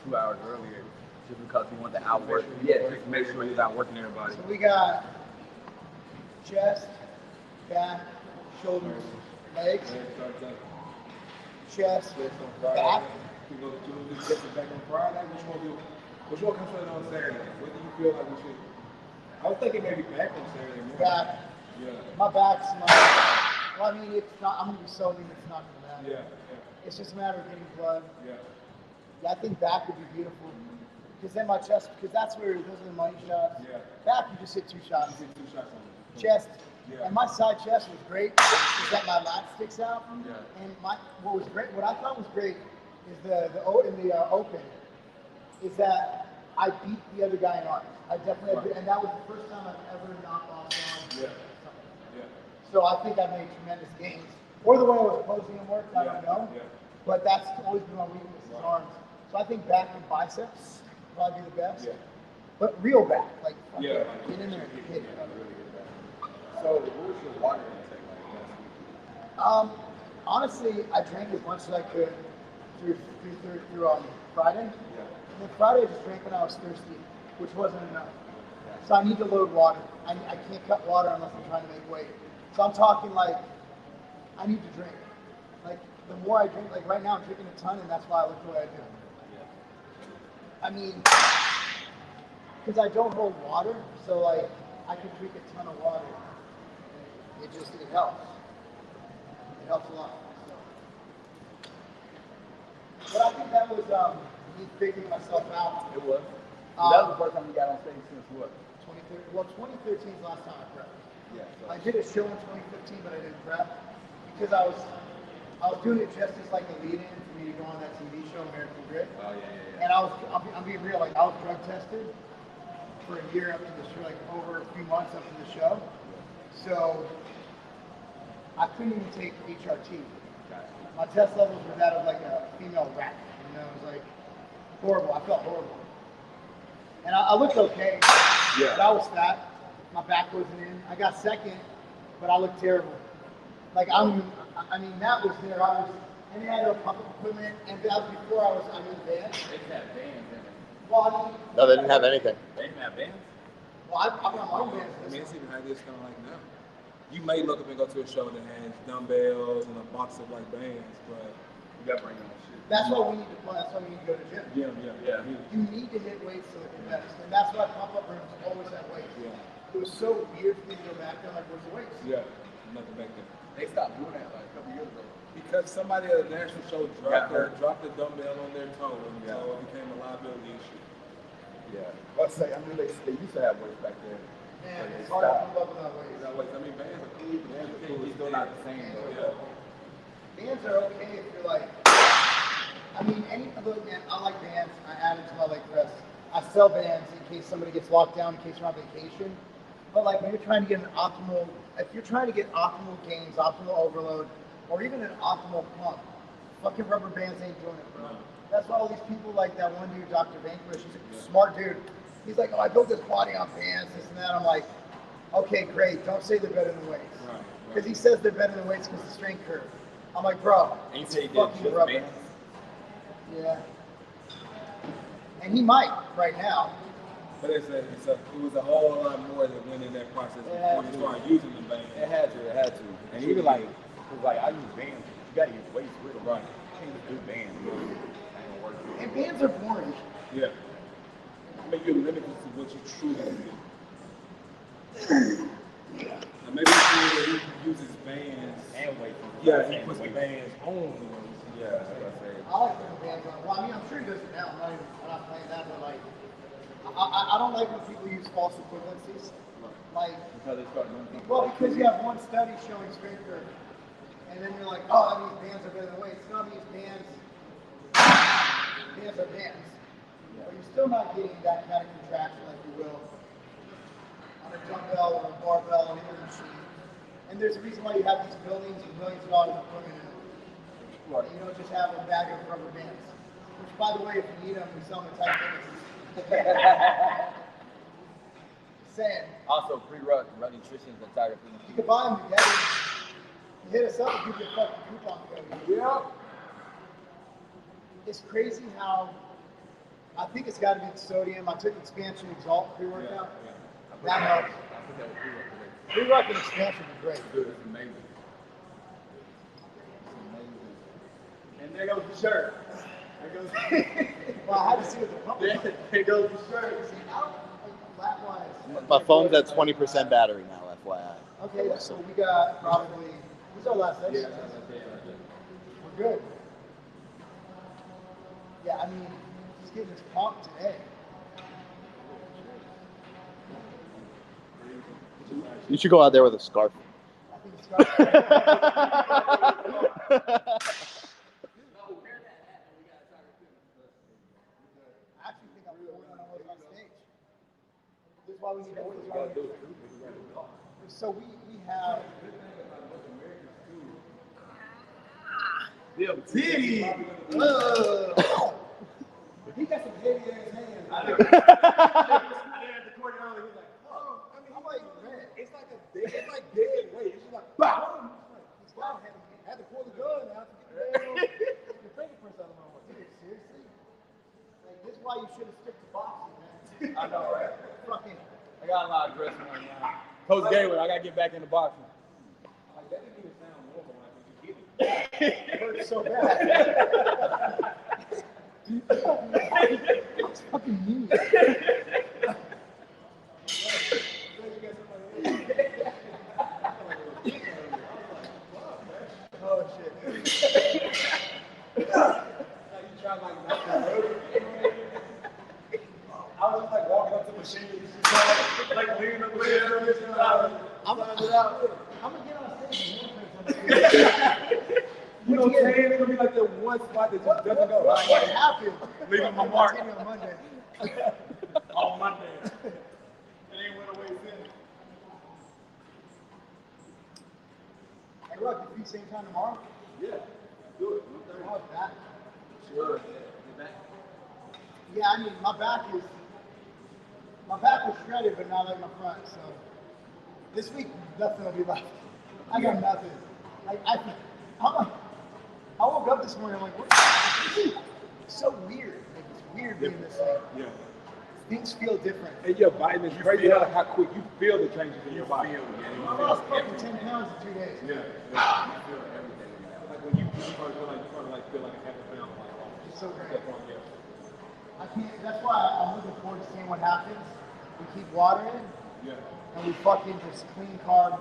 2 hours earlier just because he wanted to outwork. Yeah, just make sure he's outworking everybody. So we got chest, back, shoulders, legs, chest, back. We go to do chest and back on Friday. Which one comes on Saturday? What do you feel like we should? I was thinking maybe back on Saturday morning. Back. Yeah. My back's well, I mean, it's not. I'm gonna be so mean. It's not gonna matter. Yeah. It's just a matter of getting blood. Yeah. Yeah, I think back would be beautiful. Because then my chest, because that's where those are the money shots. Yeah. Back, you just hit 2 shots. You did 2 shots on it. Chest. Yeah. And my side chest was great. Is that my lat sticks out. Yeah. And what I thought was great is the open is that I beat the other guy in arms. I definitely and that was the first time I've ever knocked off arms. Yeah. Yeah. So I think I made tremendous gains. Or the way I was posing and work, I don't know. Yeah. But that's always been my weakness is arms. So I think back and biceps probably be the best. Yeah. But real back, like Yeah. get in there and hit it. So, what was your water intake like last week? Honestly, I drank as much as I could through Friday. Yeah. And then Friday I just drank when I was thirsty, which wasn't enough. So I need to load water. I can't cut water unless I'm trying to make weight. So I'm talking like, I need to drink. Like the more I drink, like right now I'm drinking a ton and that's why I look the way I do. I mean, because I don't hold water, so like I can drink a ton of water. It helps. It helps a lot. So. But I think that was me figuring myself out. It was. That was the first time you got on stage since what? 2013. Well, 2013 is the last time I prepped. Yeah. So, I did a show in 2015, but I didn't prep because I was I was doing it just as like a lead-in for me to go on that TV show, American Grit. Oh yeah. And I'm being real, like I was drug tested for a year up to the show, like over a few months up to the show. So I couldn't even take HRT. My test levels were that of like a female rat. You know, it was like horrible. I felt horrible. And I looked okay. Yeah. But I was fat. My back wasn't in. I got second, but I looked terrible. Like I mean, Matt was there. And they had a pump equipment, and that was before I was under the band. They didn't have bands in it. Well, I mean, No, they didn't have anything. They didn't have bands. well, I got my own bands. I mean, it's even how this kind of like now. You may look up and go to a show that has dumbbells and a box of like bands, but You got to bring your own shit. That's why we need to play. That's why we need to go to the gym. yeah. You need to hit weights to look the best, and that's why pump-up rooms always have weights. Yeah. It was so weird for me to go back there, like, where's the weights? Yeah, nothing back there. They stopped doing that like a couple years ago. Because somebody at a national show dropped the dumbbell on their toe, and so it became a liability issue. Yeah. Let's say, I mean, they used to have weights back there. Man, But it's they hard to stopped. pump up without weights. I mean, bands are cool, but Bands are you cool, can't it's still get not there. the same, though. Yeah. Bands are okay if you're like, I mean, look, man, I like bands. I add it to my leg press. I sell bands in case somebody gets locked down, in case you're on vacation. But like when you're trying to get if you're trying to get optimal gains, optimal overload, or even an optimal pump, fucking rubber bands ain't doing it, bro. That's why all these people like that one dude, Dr. Vanquish, he's a smart dude. He's like, oh, I built this body on bands, this and that. I'm like, okay, great. Don't say they're better than weights. Because he says they're better than weights because the strength curve. I'm like, bro, And you it's say you did fucking just rubber. bands? Yeah. And he might right now. But it was a whole lot more that went in that process before you started using the band. It had to. And even like, cause like I use bands, you gotta use weights with them. Right. You can't just do bands. It ain't gonna work. And bands are boring. Yeah. I mean, you're limited to what you truly do. And maybe he uses bands. And weights. Yeah, he puts the bands on the weights. Yeah, that's what I say. I like putting bands on. Well, I mean, I'm sure he does it now. I'm not playing that, but like, I don't like when people use false equivalencies. Like, Because they started doing things. well, because you have one study showing strength curve, and then you're like, oh, that means bands are better than weights. No, it means bands are bands. But you're still not getting that kind of contraction like you will on a dumbbell or a barbell or any other machine. And there's a reason why you have these buildings and millions of dollars of equipment in them. Right. You don't just have a bag of rubber bands. Which, by the way, if you need them, we sell them at Type Fitness. Saying. Also, pre-rut, run nutrition, and Tiger Fitness. You can buy them together. You hit us up and give you a fucking coupon code. Yeah. It's crazy how, I think it's got to be the sodium. I took Expansion Exalt pre-workout. That helps. I put that with pre-rut today. Pre-work and Expansion are great. Dude, it's amazing. And there goes the shirt. There goes. Well, I had to see what the pump was. There goes the shirt. See, I don't like flat-wise. My phone's at 20% battery now, FYI. Okay, so we got probably, who's our last exercise? We're good. Yeah, I mean, he's getting his pump today. You should go out there with a scarf. I think it's got. I actually think I'm more than I was on stage. This is why we need to So we have Them titties. he got some titty in his hands. I know. At the corner earlier, he was like, oh, I mean, I'm like, man, it's like dead weight. It's just like, bah! this guy had to pull the gun out to get the fingerprints out of my one. Dude, seriously? Like, this is why you should have stuck to boxing, man. I know, right? Fucking. I got a lot of dressing right now. Coach Gayward, I got to get back into boxing. Like, that didn't even sound normal. Like, when you get it. It hurts so bad. It's fucking mean. Oh shit. I was like walking up to the machine, like leaning up the machine. I'm gonna get on stage and handprints on the one spot that just doesn't go. What happened? Leaving my mark. On Monday. On Monday. It ain't went away since. Hey, look, you free same time tomorrow? Yeah, do it. How's that? Sure. Get back. Yeah, I mean, my back was shredded, but not like my front. So this week, nothing will be left. I got nothing. Like I woke up this morning. I'm like, what? It's so weird. Like, it's weird being this thing. Yeah. Things feel different. And your body, it's crazy how quick you feel the changes in your body. I lost fucking 10 pounds in 2 days. Yeah. You feel everything. Like when you probably feel like feel like a half a pound. Like, It's so great. I can't. That's why I'm looking forward to seeing what happens. We keep watering, and we fucking just clean carb.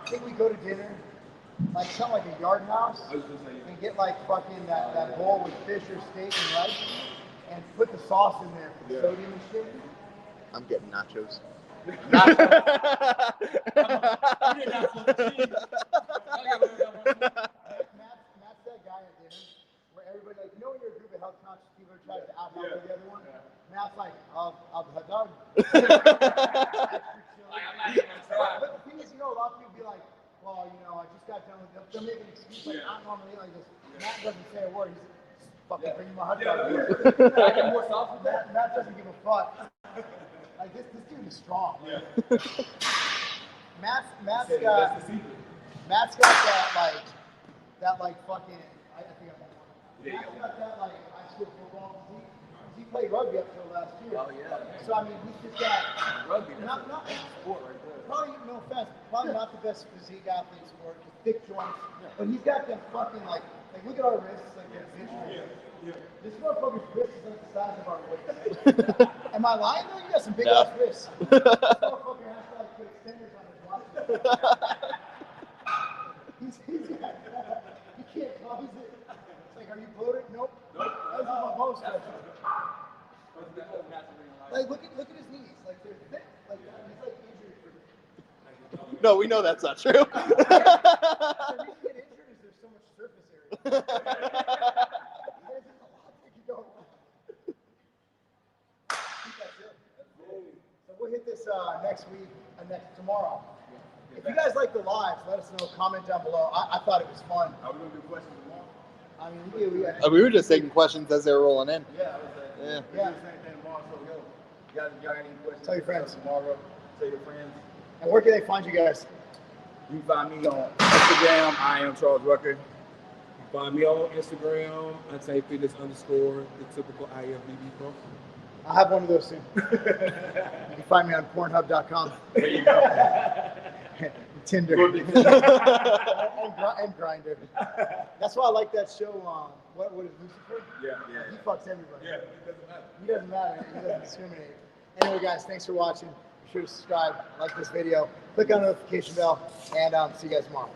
I think we go to dinner, like something like a yard house, and get like fucking that bowl with fish or steak and rice, and put the sauce in there for the sodium and shit. I'm getting nachos. Matt's that guy at dinner where everybody, like, you know when you're a group of health conscious people who tries to out-help the other one? Matt's like, I'll hot dog. Like, I'm not even gonna try. But the thing is, you know, a lot of people be like, well, you know, I just got done with them. They'll make an excuse like, I'm normally like this. Matt doesn't say a word. He's fucking bringing my hot dog. I get more sauce with that. Matt doesn't give a fuck. Like, this dude is strong. Matt's got that fucking, I think I'm Matt's got that like high school football physique. He played rugby up till last year. Oh, yeah. So I mean, he's just got Rugby, not sport right there. probably, no offense, probably not the best physique athlete in sport, just thick joints. But he's got them fucking like look at our wrists, like they're bitch wrists. This motherfucker's wrist is like the size of our waist. Am I lying though? You got some big ass wrists. This motherfucker has to like put extenders on his watch. He's got he can't close it. It's like, are you bloated? Nope. That's my most special. Like look at his knees. Like they're thick. Like he's like injury proof. No, we know that's not true. The reason you get injured is there's so much surface area. There's just a lot that you don't. I think that's it. So we'll hit this next week and tomorrow. If you guys like the lives, let us know. Comment down below. I thought it was fun. Are we gonna do questions tomorrow? I mean, We were just taking questions as they were rolling in. Yeah, I was like, Yeah. we do the same thing tomorrow. So yo, y'all got any questions? Tell your friends. tomorrow. Tell your friends. And where can they find you guys? You can find me on Instagram. I am Charles Rucker. Find me on Instagram, @fitness_, the typical IFBB pro. I'll have one of those soon. You can find me on Pornhub.com. There you go. Tinder. and Grindr. That's why I like that show. What is Lucifer? Yeah. He fucks everybody. Yeah, it doesn't matter. He doesn't matter. He doesn't discriminate. Anyway, guys, thanks for watching. Be sure to subscribe, like this video, click on the notification bell, and see you guys tomorrow.